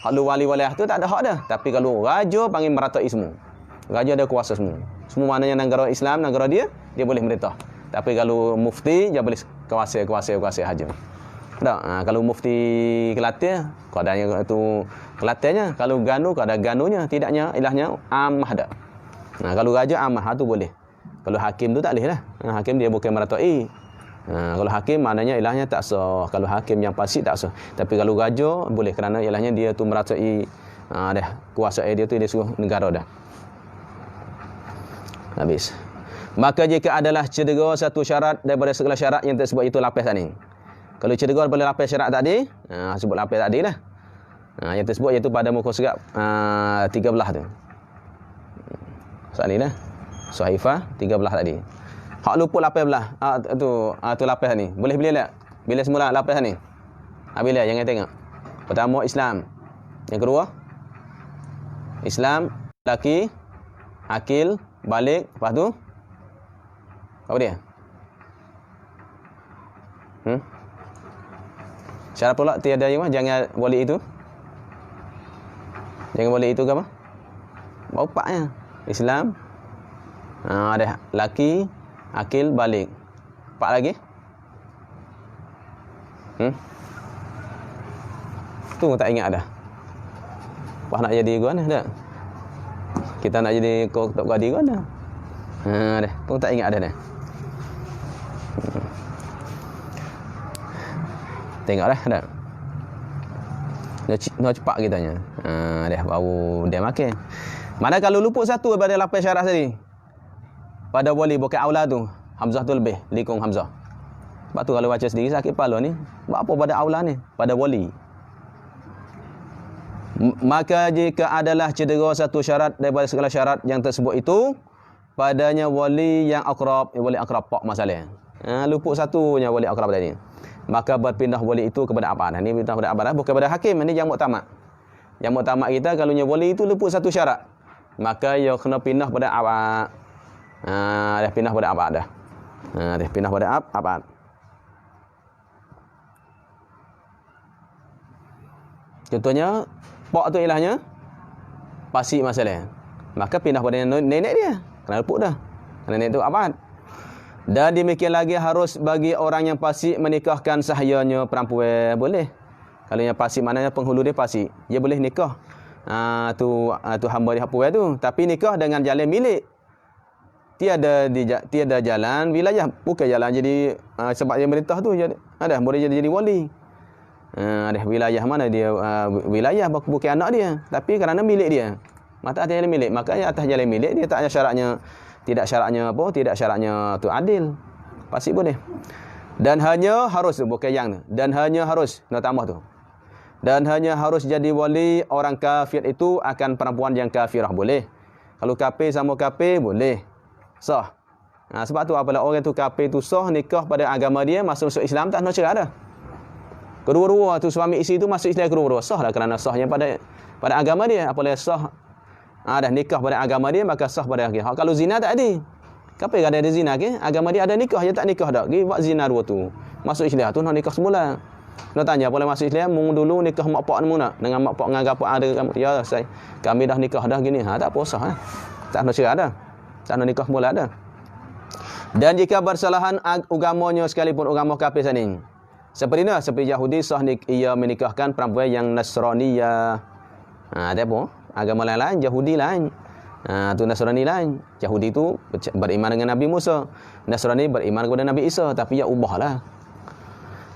Kalau wali wilayah tu tak ada hak dah. Tapi kalau raja panggil meratai semua. Raja ada kuasa semua. Semua maknanya negara Islam, negara dia boleh merintah. Tapi kalau mufti dia boleh kuasa saja. Tak, kalau mufti Kelantan, keadaannya itu Kelantannya. Kalau ganu, keadaan ganunya. Tidaknya, ilahnya amah dak. Kalau raja amah, tu boleh. Kalau hakim tu tak boleh lah. Hakim dia bukan meratai. Kalau hakim maknanya ilahnya tak sah. Kalau hakim yang fasik tak sah. Tapi kalau raja boleh kerana ilahnya dia tu meratai dah kuasa dia tu dia suruh negara dah. Habis. Maka jika adalah cedera satu syarat daripada segala syarat yang tersebut itu lapis tadi. Kalau cedera daripada lapis syarat tadi, sebut lapis tadi lah. Yang tersebut iaitu pada muka surat 13 tu. Saat ni lah. Sahifah 13 tadi. Hak luput lapis belah. Tu lapis ni. Boleh bila tak? Bila semula lapis ni? Bila jangan tengok. Pertama Islam. Yang kedua Islam, laki, akil, balik, lepas tu apa dia? Syarat pula tiada yang jangan wali itu. Jangan wali itu ke apa? Bapaknya. Islam. Ada laki, akil, balik. 4 lagi? Tu tak ingat dah. Wah nak jadi gua dah. Tak? Kita nak jadi kau tak gadi gua dah. Dah. Tu tak ingat dah. Tengoklah dah. Nak cepat kitanya. Dah baru dia makan. Mana kalau luput satu daripada lapis syarat tadi. Pada wali bukan aula tu. Hamzah tu lebih likung Hamzah. Sebab tu kalau baca sendiri sakit kepala ni. Buat apa pada aula ni? Pada wali. Maka jika adalah cedera satu syarat daripada segala syarat yang tersebut itu, padanya wali yang akrab, wali akrab pak masalah. Luput satunya wali akrab tadi. Maka berpindah wali itu kepada abad. Ini pindah kepada abad, bukan kepada hakim. Ini yang muktamad. Yang muktamad kita kalau wali itu luput satu syarat, maka ia kena pindah pada abad. Dah pindah pada abad dah. Dah pindah pada abad. Contohnya pak tu ilahnya fasik masalah. Maka pindah pada nenek dia. Kena luput dah. Kerana nenek tu abad. Dan demikian lagi harus bagi orang yang fasik menikahkan sahayanya perempuan. Boleh. Kalau yang fasik maknanya penghulu dia fasik. Dia boleh nikah. Tu hamba dia perempuan tu. Tapi nikah dengan jalan milik. Tiada jalan wilayah. Bukan jalan jadi sebab dia merintah tu. Boleh jadi wali. Ada wilayah mana dia wilayah bukan anak dia. Tapi kerana milik dia. Maka atas jalan milik. Makanya atas jalan milik dia tak ada syaratnya. Tidak syaratnya apa? Tidak syaratnya tu adil. Pasti boleh. Dan hanya harus, bukan yang tu. Dan hanya harus, nak tambah tu. Dan hanya harus jadi wali orang kafir itu akan perempuan yang kafirah. Boleh. Kalau kafir sama kafir, boleh. Sah. Sebab tu apabila orang tu kafir tu sah, nikah pada agama dia, masuk Islam, tak nak cerai dah. Kedua-dua tu suami isteri tu masuk Islam kedua-dua. Sah lah kerana sahnya pada agama dia. Apabila sah, dah nikah pada agama dia, maka sah pada akhir. Kalau zina tak ada. Kenapa ada zina ke? Agama dia ada nikah, dia tak nikah dak. Dia buat zina dua tu. Masuk Islam tu nak nikah semula. Nak tanya boleh masuk Islam mung dulu nikah mak pak mana? Dengan mak pak ngagap ada ya kami dah nikah dah gini. Tak apa sah. Tak nak cerai dah. Tak nak nikah mula dah. Dan jika bersalahan agamanya sekalipun agama kafir saning. Seperti mana? Seperti Yahudi sah ia menikahkan perempuan yang Nasraniyah. Ada apa? Agama lain-lain, Yahudi lain. Tu Nasrani lain. Yahudi tu beriman dengan Nabi Musa. Nasrani beriman kepada Nabi Isa. Tapi ya ubahlah.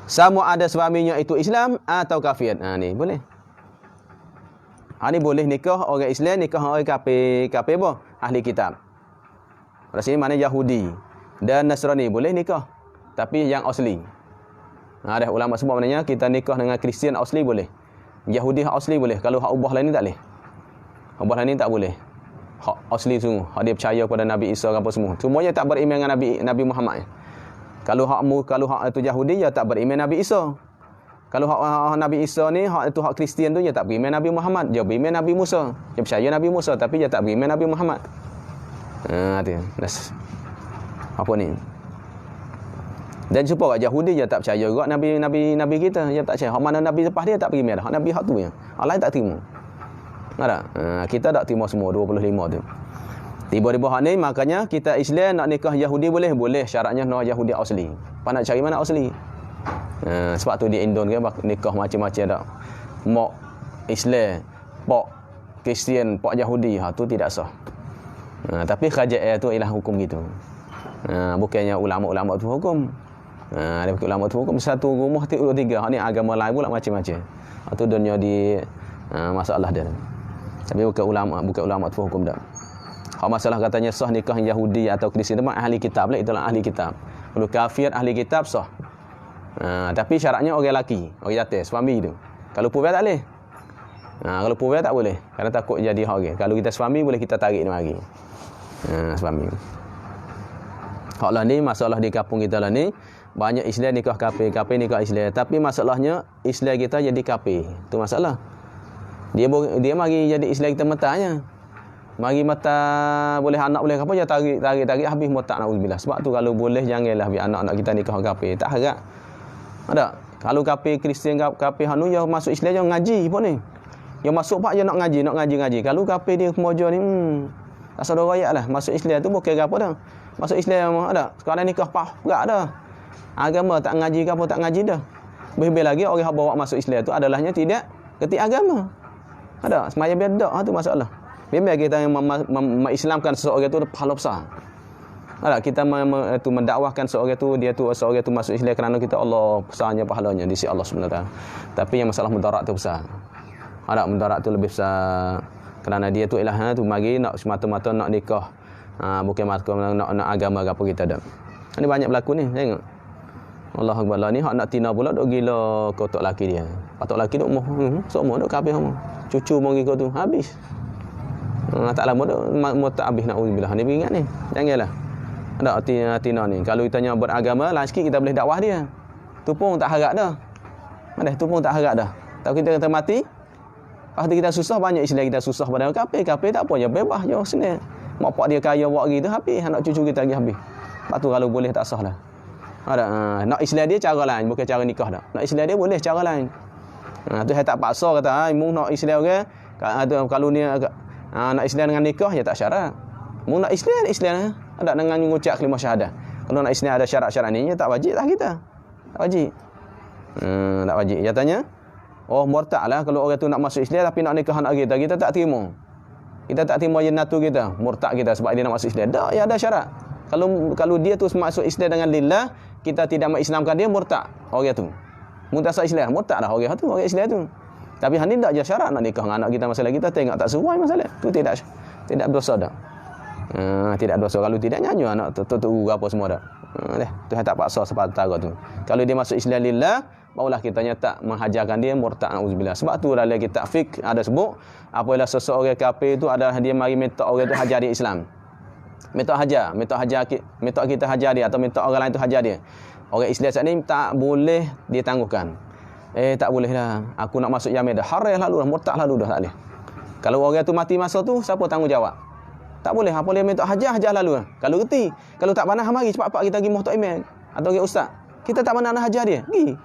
Sama ada suaminya itu Islam atau kafir. Ni boleh. Ni boleh nikah orang Islam, nikah orang kafir. Kafir apa? Ahli kitab. Pada sini mana Yahudi dan Nasrani boleh nikah. Tapi yang asli. Ada ulama sebut maknanya kita nikah dengan Kristian asli boleh. Yahudi hak asli boleh. Kalau hak ubah lain ni tak boleh. Hak ni tak boleh. Hak asli semua. Hak dia percaya kepada Nabi Isa apa semua. Semuanya tak beriman dengan Nabi Muhammad. Kalau hak itu Yahudi ya tak beriman Nabi Isa. Kalau hak Nabi Isa ni, hak itu hak Kristian tu dia tak beriman Nabi Muhammad. Dia beriman Nabi Musa. Dia percaya Nabi Musa tapi dia tak beriman Nabi Muhammad. Tu. Apa ni? Dan jumpa kat Yahudi dia tak percaya juga Nabi kita. Dia tak percaya. Hak mana Nabi lepas dia tak beriman dah. Hak Nabi hak tu je. Hak lain tak terima. Tak? Kita tak terima semua 25 tu. Tiba-tiba hak ni makanya kita Islam nak nikah Yahudi boleh? Boleh. Syaratnya nak Yahudi asli. Apa nak cari mana asli? Sebab tu di Indon kan nikah macam-macam tak. Mak Islam, pak Kristian, pak Yahudi, tu tidak sah. Tapi kerajaan tu ialah hukum gitu. Bukannya ulama-ulama tu hukum. Dia bukan ulama tu hukum satu rumah tiga. Hak ni agama lain pula macam-macam. Tu dunia di masalah dia. Tapi bukan ulama tu hukum dah. Hak masalah katanya sah nikah Yahudi atau Kristian tu ahli kitab lah, itulah ahli kitab. Kalau kafir ahli kitab sah. Tapi syaratnya orang lelaki, orang jatuh, suami tu. Kalau perempuan tak boleh. Kalau perempuan tak boleh. Kerana takut jadi hak orang. Kalau kita suami boleh kita tarik dia mari. Suami. Hak lah ni masalah di kampung kita lah ni. Banyak Islam nikah kafir nikah Islam. Tapi masalahnya Islam kita jadi kafir. Tu masalah. Dia mari jadi Islam kita metanya. Mari mata boleh anak boleh apa dia tarik habis mutak naudzubillah. Sebab tu kalau boleh janganlah biar anak-anak kita nikah kafir. Tak harap. Ada. Kalau kafir Kristian kafir hanu yang masuk Islam jangan ngaji pun ni. Yang masuk pak je nak ngaji. Kalau kafir dia kemojo ni rasa dah royak lah. Masuk Islam tu bukan apa dah. Masuk Islam ada. Sekarang nikah berat dah. Agama tak ngaji ke apa tak ngaji dah. Lebih lagi orang yang bawa masuk Islam tu adalahnya tidak kerti agama. Ada. Semaya beda tu masalah. Memang kita yang mengislamkan seseorang tu pahala besar. Ada kita mendakwahkan seorang tu masuk Islam kerana kita Allah besarnya pahalanya di sisi Allah Subhanahu Wa Taala. Tapi yang masalah mudarat tu besar. Ada mudarat tu lebih besar kerana dia tu ialah tu mari nak semata-mata nak nikah. Bukan nak agama ke apa kita dah. Ini banyak berlaku ni, tengok. Allahu Akbar lah ni hak nak tina pula dok gila kotak laki dia. Patok laki dok semua dok kafir semua. Cucu mau ngikut tu habis. Tak lama dok tak habis nak uzubillah ni ingat ni. Janganlah. Ada tina ni. Kalau kita tanya beragama, lah sikit kita boleh dakwah dia. Tu pun tak harap dah. Tu pun tak harap dah. Kalau kita kata mati, pasti kita susah banyak Islam kita susah pada kafir tak apa je bebas je senang. Mak pak dia kaya buat gitu habis, anak cucu kita lagi habis. Lepas tu kalau boleh tak sah lah. Nak Islam dia cara lain, bukan cara nikah dah. Nak Islam dia boleh cara lain. Tu saya tak paksa kata, mung nak Islam ke, kalau ni nak Islam dengan nikah ya tak syarat. Mung nak Islam ada dengan mengucap kalimah syahadah. Kalau nak Islam ada syarat-syarat ni ya tak wajib lah kita. Tak wajib. Tak wajib. Dia tanya, murtad lah kalau orang tu nak masuk Islam tapi nak nikah anak kita tak terima. Kita tak terima jenatu kita, murtad kita sebab dia nak masuk Islam. Tak, ya ada syarat. Kalau dia tu masuk Islam dengan lillah, kita tidak mengislamkan dia murtad orang tu. Muntasab Islam, murtad dah orang tu, orang Islam tu. Tapi hani tak je syarat nak nikah dengan anak kita masalah kita tengok tak sesuai masalah. Tu tidak berdosa dah. Tidak berdosa kalau tidak nyanyi anak tu apa semua dah. Tu tak paksa sepatutnya tu. Kalau dia masuk Islam lillah, barulah kita tak menghajarkan dia murtad auzubillah. Sebab tu dalam kitab fiqh ada sebut apabila seseorang kafir itu adalah dia mari minta orang itu hajar dia Islam. Minta kita hajar dia atau minta orang lain tu hajar dia. Orang Islam saat ni tak boleh ditangguhkan. Tak boleh lah. Aku nak masuk Yamin dah. Haram lalu dah, murtad lalu dah tak boleh. Kalau orang tu mati masa tu, siapa tanggungjawab? Tak boleh. Apa boleh minta hajar lalu lah. Kalau reti, kalau tak pandai mari cepat-cepat kita pergi muhtak imam atau pergi ustaz. Kita tak pandai nak hajar dia. Pergi.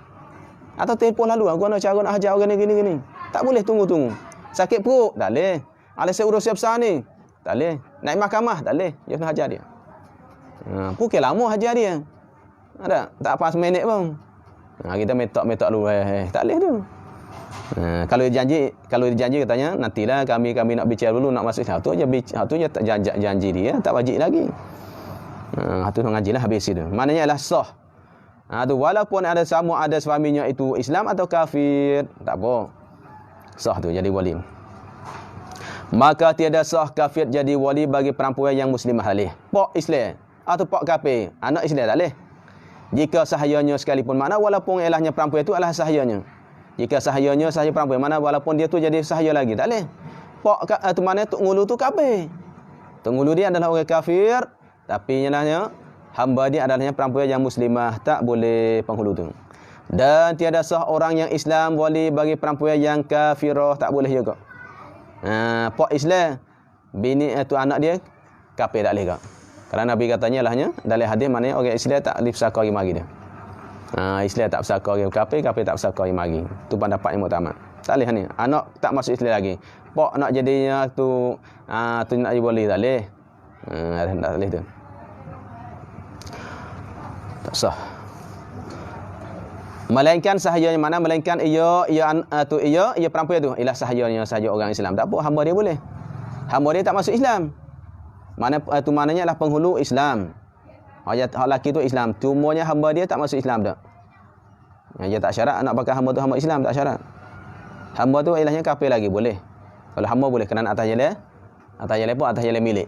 Atau telefon lalu aku nak cara nak hajar orang ni gini. Tak boleh tunggu. Sakit perut, tak boleh. Alasan urus besar ni. Tak boleh. Naik mahkamah, tak boleh. Dia nak hajar dia. Pukul lama hajar dia. Ada, tak apa seminit pun. Kita metok dulu. Tak boleh tu. Kalau dia janji katanya nantilah kami nak bicara dulu nak masuk. Tu je tak janji dia, tak wajib lagi. Tu nak ngajilah habis itu. Maknanya ialah sah. Tu walaupun ada suaminya itu Islam atau kafir, tak apa. Sah tu jadi wali. Maka tiada sah kafir jadi wali bagi perempuan yang muslimah halih. Pak Islam atau pak kafir, anak Islam tak boleh. Jika sahayanya sekalipun, mana walaupun elahnya perempuan itu adalah sahayanya. Jika sahayanya sahaya perempuan, mana walaupun dia tu jadi sahaya lagi, tak boleh. Pak tu mana tok ngulu tu kafir. Tok ngulu dia adalah orang kafir, tapi nyalahnya hamba dia adalahnya perempuan yang muslimah, tak boleh penghulu tu. Dan tiada sah orang yang Islam wali bagi perempuan yang kafirah, tak boleh juga. Pak Islam bini tu anak dia kafir tak boleh juga. Kerana Nabi katanya lahnya dalam hadis mana orang Islam tak boleh bersakar lagi mari dia. Islam tak bersakar lagi kafir, kafir tak bersakar lagi mari. Tu pendapat yang muktamad. Tak boleh ni. Anak tak masuk Islam lagi. Pak nak jadinya tu tu nak boleh tak boleh. Tak boleh tu. Tak sah. Melainkan sahayanya mana? Melainkan ia perempuan tu ialah sahayanya sahaja orang Islam. Tak apa, hamba dia boleh. Hamba dia tak masuk Islam. Mana tu maknanya adalah penghulu Islam. Hak lelaki tu Islam. Cumanya hamba dia tak masuk Islam dak. Dia tak syarat nak pakai hamba tu hamba Islam, tak syarat. Hamba tu ilahnya kafir lagi boleh. Kalau hamba boleh kerana atas jalan pun atas jalan milik.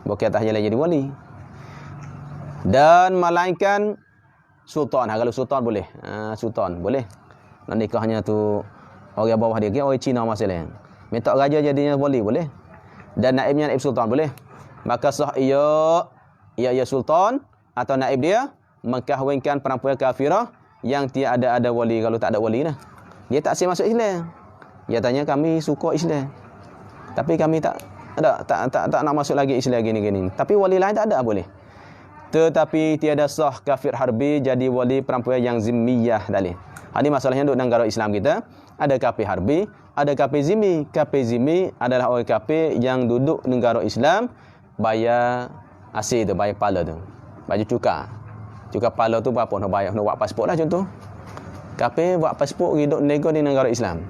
Bukan atas jalan jadi wali. Dan melainkan sultan. Kalau sultan boleh. Sultan boleh. Nak nikahnya tu orang bawah dia, orang Cina masalah. Minta raja jadinya wali boleh. Dan naibnya naib sultan boleh. Maka sah ia sultan atau naib dia mengkahwinkan perempuan kafirah yang tiada ada wali. Kalau tak ada wali dah, dia tak sah masuk Islam. Dia tanya kami suka Islam, tapi kami tak nak masuk lagi Islam gini. Tapi wali lain tak ada boleh. Tetapi tiada sah kafir harbi jadi wali perempuan yang zimmiyah dalih. Ini masalahnya duk negara Islam kita. Ada kafir harbi, ada kafir zimmi. Kafir zimmi adalah orang kafir yang duduk negara Islam, bayar asing tu, bayar pala tu. Baju cukai. Cukai pala tu berapa nak bayar? Nak buat pasport lah contoh. Kafir buat pasport hidup nego di negara Islam.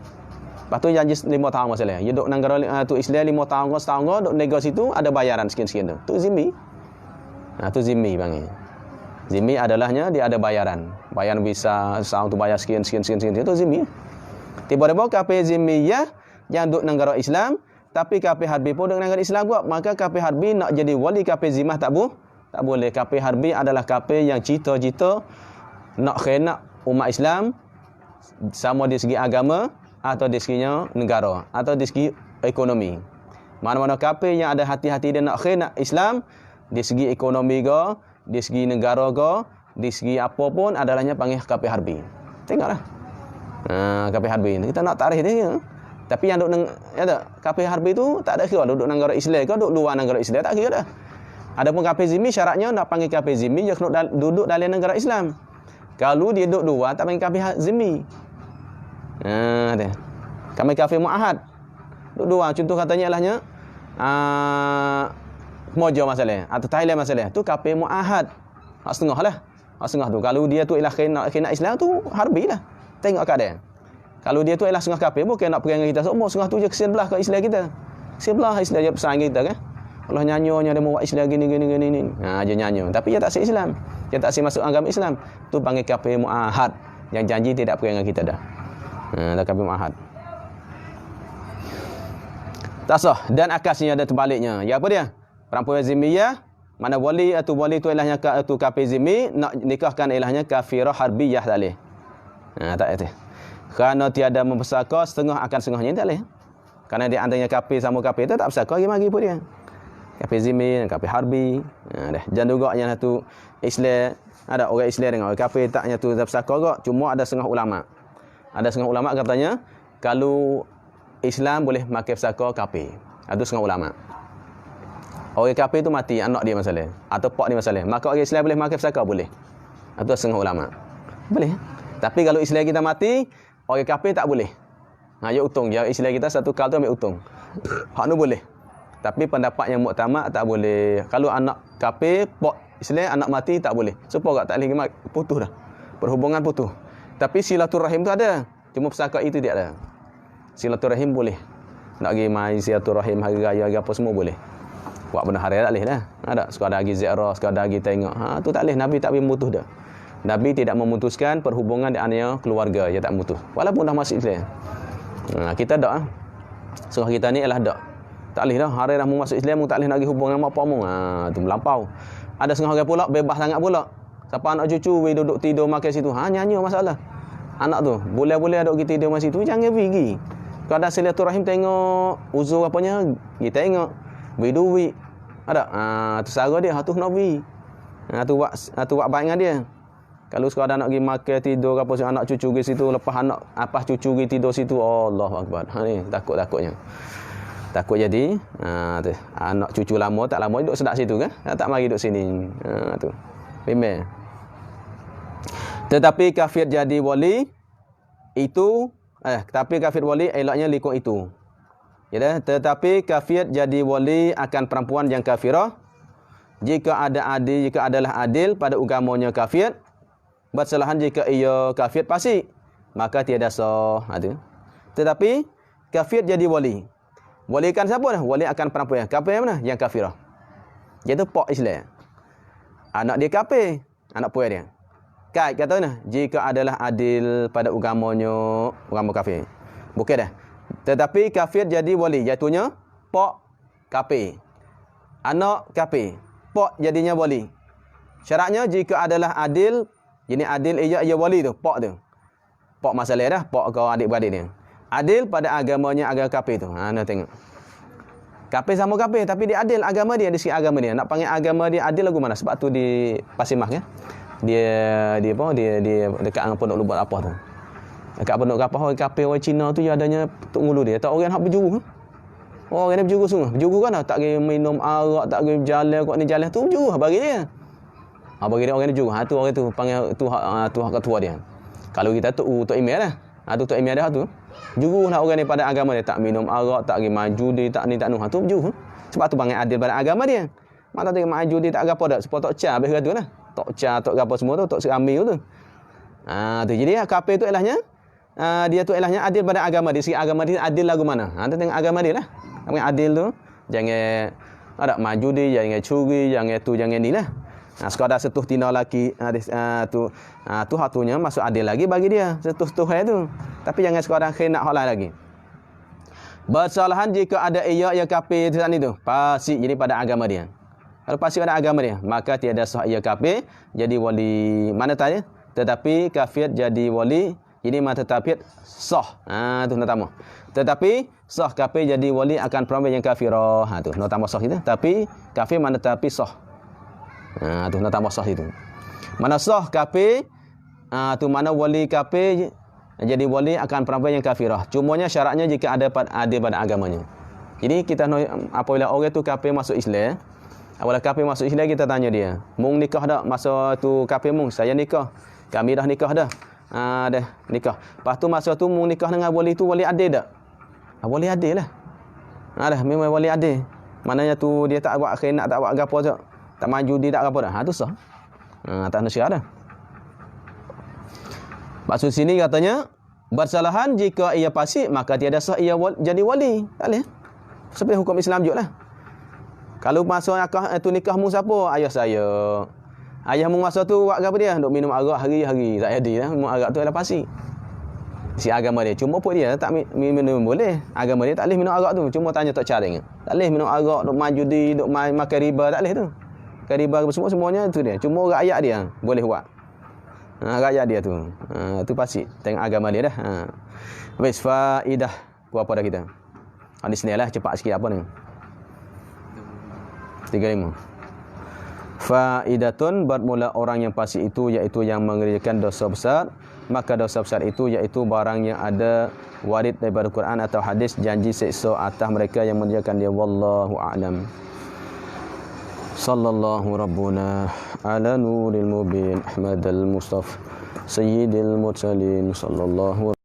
Lepas tu janji 5 tahun masalah. Dia duduk negara tu Islam 5 tahun ke setahun ke, duduk nego situ ada bayaran sekian-sekian tu. Tu zimmi. Tu zimmi panggil. Zimmi adalahnya dia ada bayaran. Bayaran visa setahun tu bayar sekian. Tu zimmi. Tiba-tiba kafir zimmiyah yang duduk negara Islam, tapi kafir harbi pun duduk negara Islam juga, maka kafir harbi nak jadi wali kafir zimmah tak boleh. Kafir harbi adalah kafir yang cita-cita nak khianat umat Islam sama di segi agama atau di seginya negara atau di segi ekonomi. Mana-mana kafir yang ada hati-hati dia nak khianat Islam di segi ekonomi ke, di segi negara ke, di segi apa pun adalahnya panggil kafir harbi. Tengoklah. Kafir harbi ni kita nak tarikh dia. Tapi yang duduk kafir harbi tu tak ada kira duduk negara Islam ke duduk luar negara Islam, tak kira dah. Adapun kafir zimmi syaratnya nak panggil kafir zimmi dia kena duduk dalam negara Islam. Kalau dia duduk luar tak panggil kafir zimmi. Dia. Kami kafir muahad. Duduk luar contoh katanya ilahnya Mojo masalah atau Thailand masalah tu kafir muahad. Hak setengah lah. Hak setengah tu kalau dia tu ialah khianat Islam tu harbi lah. Tengok keadaan. Kalau dia tu ialah setengah kafir, bukan nak pergi dengan kita semua. Setengah tu je kesian belah ke Islam kita. Kesian belah Islam je pesan kita kan. Allah nyanyonya dia mau buat Islam gini. Dia nyanyo. Tapi dia tak sah Islam. Dia tak sah masuk agama Islam. Tu panggil kafir muahad. Yang janji tidak pergi dengan kita dah. Dah kafir muahad. Tak sah. Dan akasnya ada terbaliknya. Ya apa dia? Perempuan zimmiyah, mana wali atau wali tu ilahnya tu kafir zimmi, nak nikahkan ilahnya kafirah harbiyah tak boleh. Tak ada. Kerana tiada membesarkan setengah akan setengahnya tak boleh. Kerana dia antaranya kafir sama kafir tu tak besarkan lagi pun dia. Kafir zimmi dan kafir harbi. Dan juga yang satu Islam, ada orang Islam dengan orang kafir taknya tu tak besarkan juga. Cuma ada setengah ulama. Ada setengah ulama katanya kalau Islam boleh makai besarkan kafir. Itu setengah ulama. Orang kafir tu mati, anak dia masalah atau pak dia masalah. Maka orang Islam boleh makai besarkan boleh. Itu setengah ulama. Boleh. Tapi kalau Islam kita mati, orang kafir tak boleh. Ya utung. Ya Islam kita satu kal tu ambil utung. Hak tu boleh. Tapi pendapat yang muktamad tak boleh. Kalau anak kafir, pak Islam, anak mati tak boleh. Supaya tak boleh putus dah. Perhubungan putus. Tapi silaturahim tu ada. Cuma pesakak itu tidak ada. Silaturahim boleh. Nak pergi mai silaturahim hari raya apa semua boleh. Buat benda hari tak boleh dah. Ada sekadar pergi ziarah, sekadar pergi tengok. Tu tak boleh. Nabi tak boleh memutus dah. Nabi tidak memutuskan perhubungan di antara keluarga. Dia tak memutus. Walaupun dah masuk Islam. Kita tak. Surah kita ni ialah tak. Tak boleh dah. Hari dah masuk Islam, tak boleh nak pergi hubungan dengan apa-apa. Tu melampau. Ada setengah orang pula, bebas sangat pula. Siapa anak cucu, duduk tidur makan situ. Nyanyi masalah. Anak tu, boleh-boleh duduk kita tidur makan situ, jangan pergi. Kalau ada silaturahim tengok uzur apanya, kita tengok beri duit. Ada tu sara dia, tu nak beri. Tu buat baik dengan dia. Kalau sekadar nak pergi makan tidur apa anak cucu pergi situ, lepas anak apa cucu pergi tidur situ, Allahu akbar. Ni takutnya. Takut jadi tu anak cucu lama tak lama duduk sedap situ kan. Tak mari duduk sini. Tu. Bimbang. Tetapi kafir jadi wali itu tapi kafir wali eloknya likung itu. Ya, tetapi kafir jadi wali akan perempuan yang kafirah jika adalah adil pada agamanya kafir, bersalahan jika ia kafir fasik, maka tiada sah. Tetapi kafir jadi wali. Wali kan siapa dah? Wali akan perempuan. Kafir yang mana? Yang kafirah. Iaitu pak Islam. Anak dia kafir, anak puan dia. Kait kata nah, jika adalah adil pada agamanya, agama kafir. Bukan dah. Tetapi kafir jadi wali, iaitu pak kafir. Anak kafir, pak jadinya wali. Syaratnya jika adalah adil, ini adil ia wali tu, pak tu. Pak masalah dah, pak kau adik-beradik dia. Adil pada agamanya agama kafir tu. Anda tengok. Kafir sama kafir tapi dia adil agama dia, di segi agama dia. Nak panggil agama dia adil lagu mana? Sebab tu di Pasimah kan. Dia dekat dengan pondok Lubat apa tu. Dekat pondok apa orang kafir orang Cina tu dia adanya tok ngulu dia. Tak orang hak berjuru. Orang ni berjuru sungguh. Berjuru kan tak pergi minum arak, tak pergi jalan kok ni jalan tu berjuru bagi dia. Bagi dia orang ni berjuru. Tu orang tu panggil tu hak ketua dia. Kalau kita tok email lah. Tu tok email dia tu. Juru lah orang ni pada agama dia, tak minum arak, tak pergi maju dia, tak ni tak noh. Tu juru. Sebab tu panggil adil pada agama dia. Mak tak maju dia tak gapo dak, sebab tok ca habis kata lah. Tok ca tok gapo semua tu, tok serami tu. Tu jadi kafir tu elahnya dia tu elahnya adil pada agama dia. Segi agama dia adil lagu mana? Tu tengok agama dia lah. Panggil adil tu jangan ada maju dia, jangan curi, jangan tu jangan ni lah. Sekadar setuh tina laki tu hatunya masuk adil lagi bagi dia. Setuh-setuh tu. Tapi jangan sekadar khianat hak lain lagi. Bersalahan jika ada ia kafir di sana tu. Fasik jadi pada agama dia. Kalau fasik pada agama dia, maka tiada sah ia kafir jadi wali. Mana tanya? Tetapi kafir jadi wali, ini mata tafsir sah. Tu nak tambah. Tetapi sah kafir jadi wali akan perempuan yang kafirah. Tu nak tambah sah itu. Tapi kafir mana tapi sah. Tu nak tambah sah itu. Mana sah kafir, tu mana wali kafir jadi wali akan perempuan yang kafirah. Cumanya syaratnya jika ada adil pada agamanya. Jadi kita apabila orang tu kafir masuk Islam, apabila kafir masuk Islam kita tanya dia, mung nikah dak masa tu kafir mung? Saya nikah. Kami dah nikah dah. Dah nikah. Lepas tu masa tu mung nikah dengan wali tu wali adil tak? Wali adil lah. Dah memang wali adil. Maknanya tu dia tak buat khianat, tak buat gapo tak. Tak maju dia tak gapo dah. Tu sah. Tak nak syiar dah. Maksud sini katanya bersalahan jika ia fasik maka tiada sah ia jadi wali. Tak boleh. Seperti hukum Islam juga lah. Kalau masa tu nikahmu siapa? Ayah saya. Ayahmu masa tu buat apa dia? Duk minum arak hari-hari. Tak jadi lah. Minum arak tu adalah fasik. Si agama dia. Cuma pun dia tak minum boleh. Agama dia tak boleh minum arak tu. Cuma tanya tak cara. Tak boleh minum arak, duk maju di, duk makan riba. Tak boleh tu. Makan riba semuanya tu dia. Cuma rakyat dia boleh buat. Rakyat dia tu. Tu fasik. Tengok agama dia dah. Wis faidah. Apa dah kita? Hadis ni lah cepat sikit apa ni? 35. Faidatun bermula orang yang fasik itu iaitu yang mengerjakan dosa besar, maka dosa besar itu iaitu barang yang ada warid daripada Quran atau hadis janji seksa atas mereka yang mengerjakan dia. Wallahu a'lam. Sallallahu rabbuna ala nuril mubin Ahmadal Mustafa sayyidil mursalin sallallahu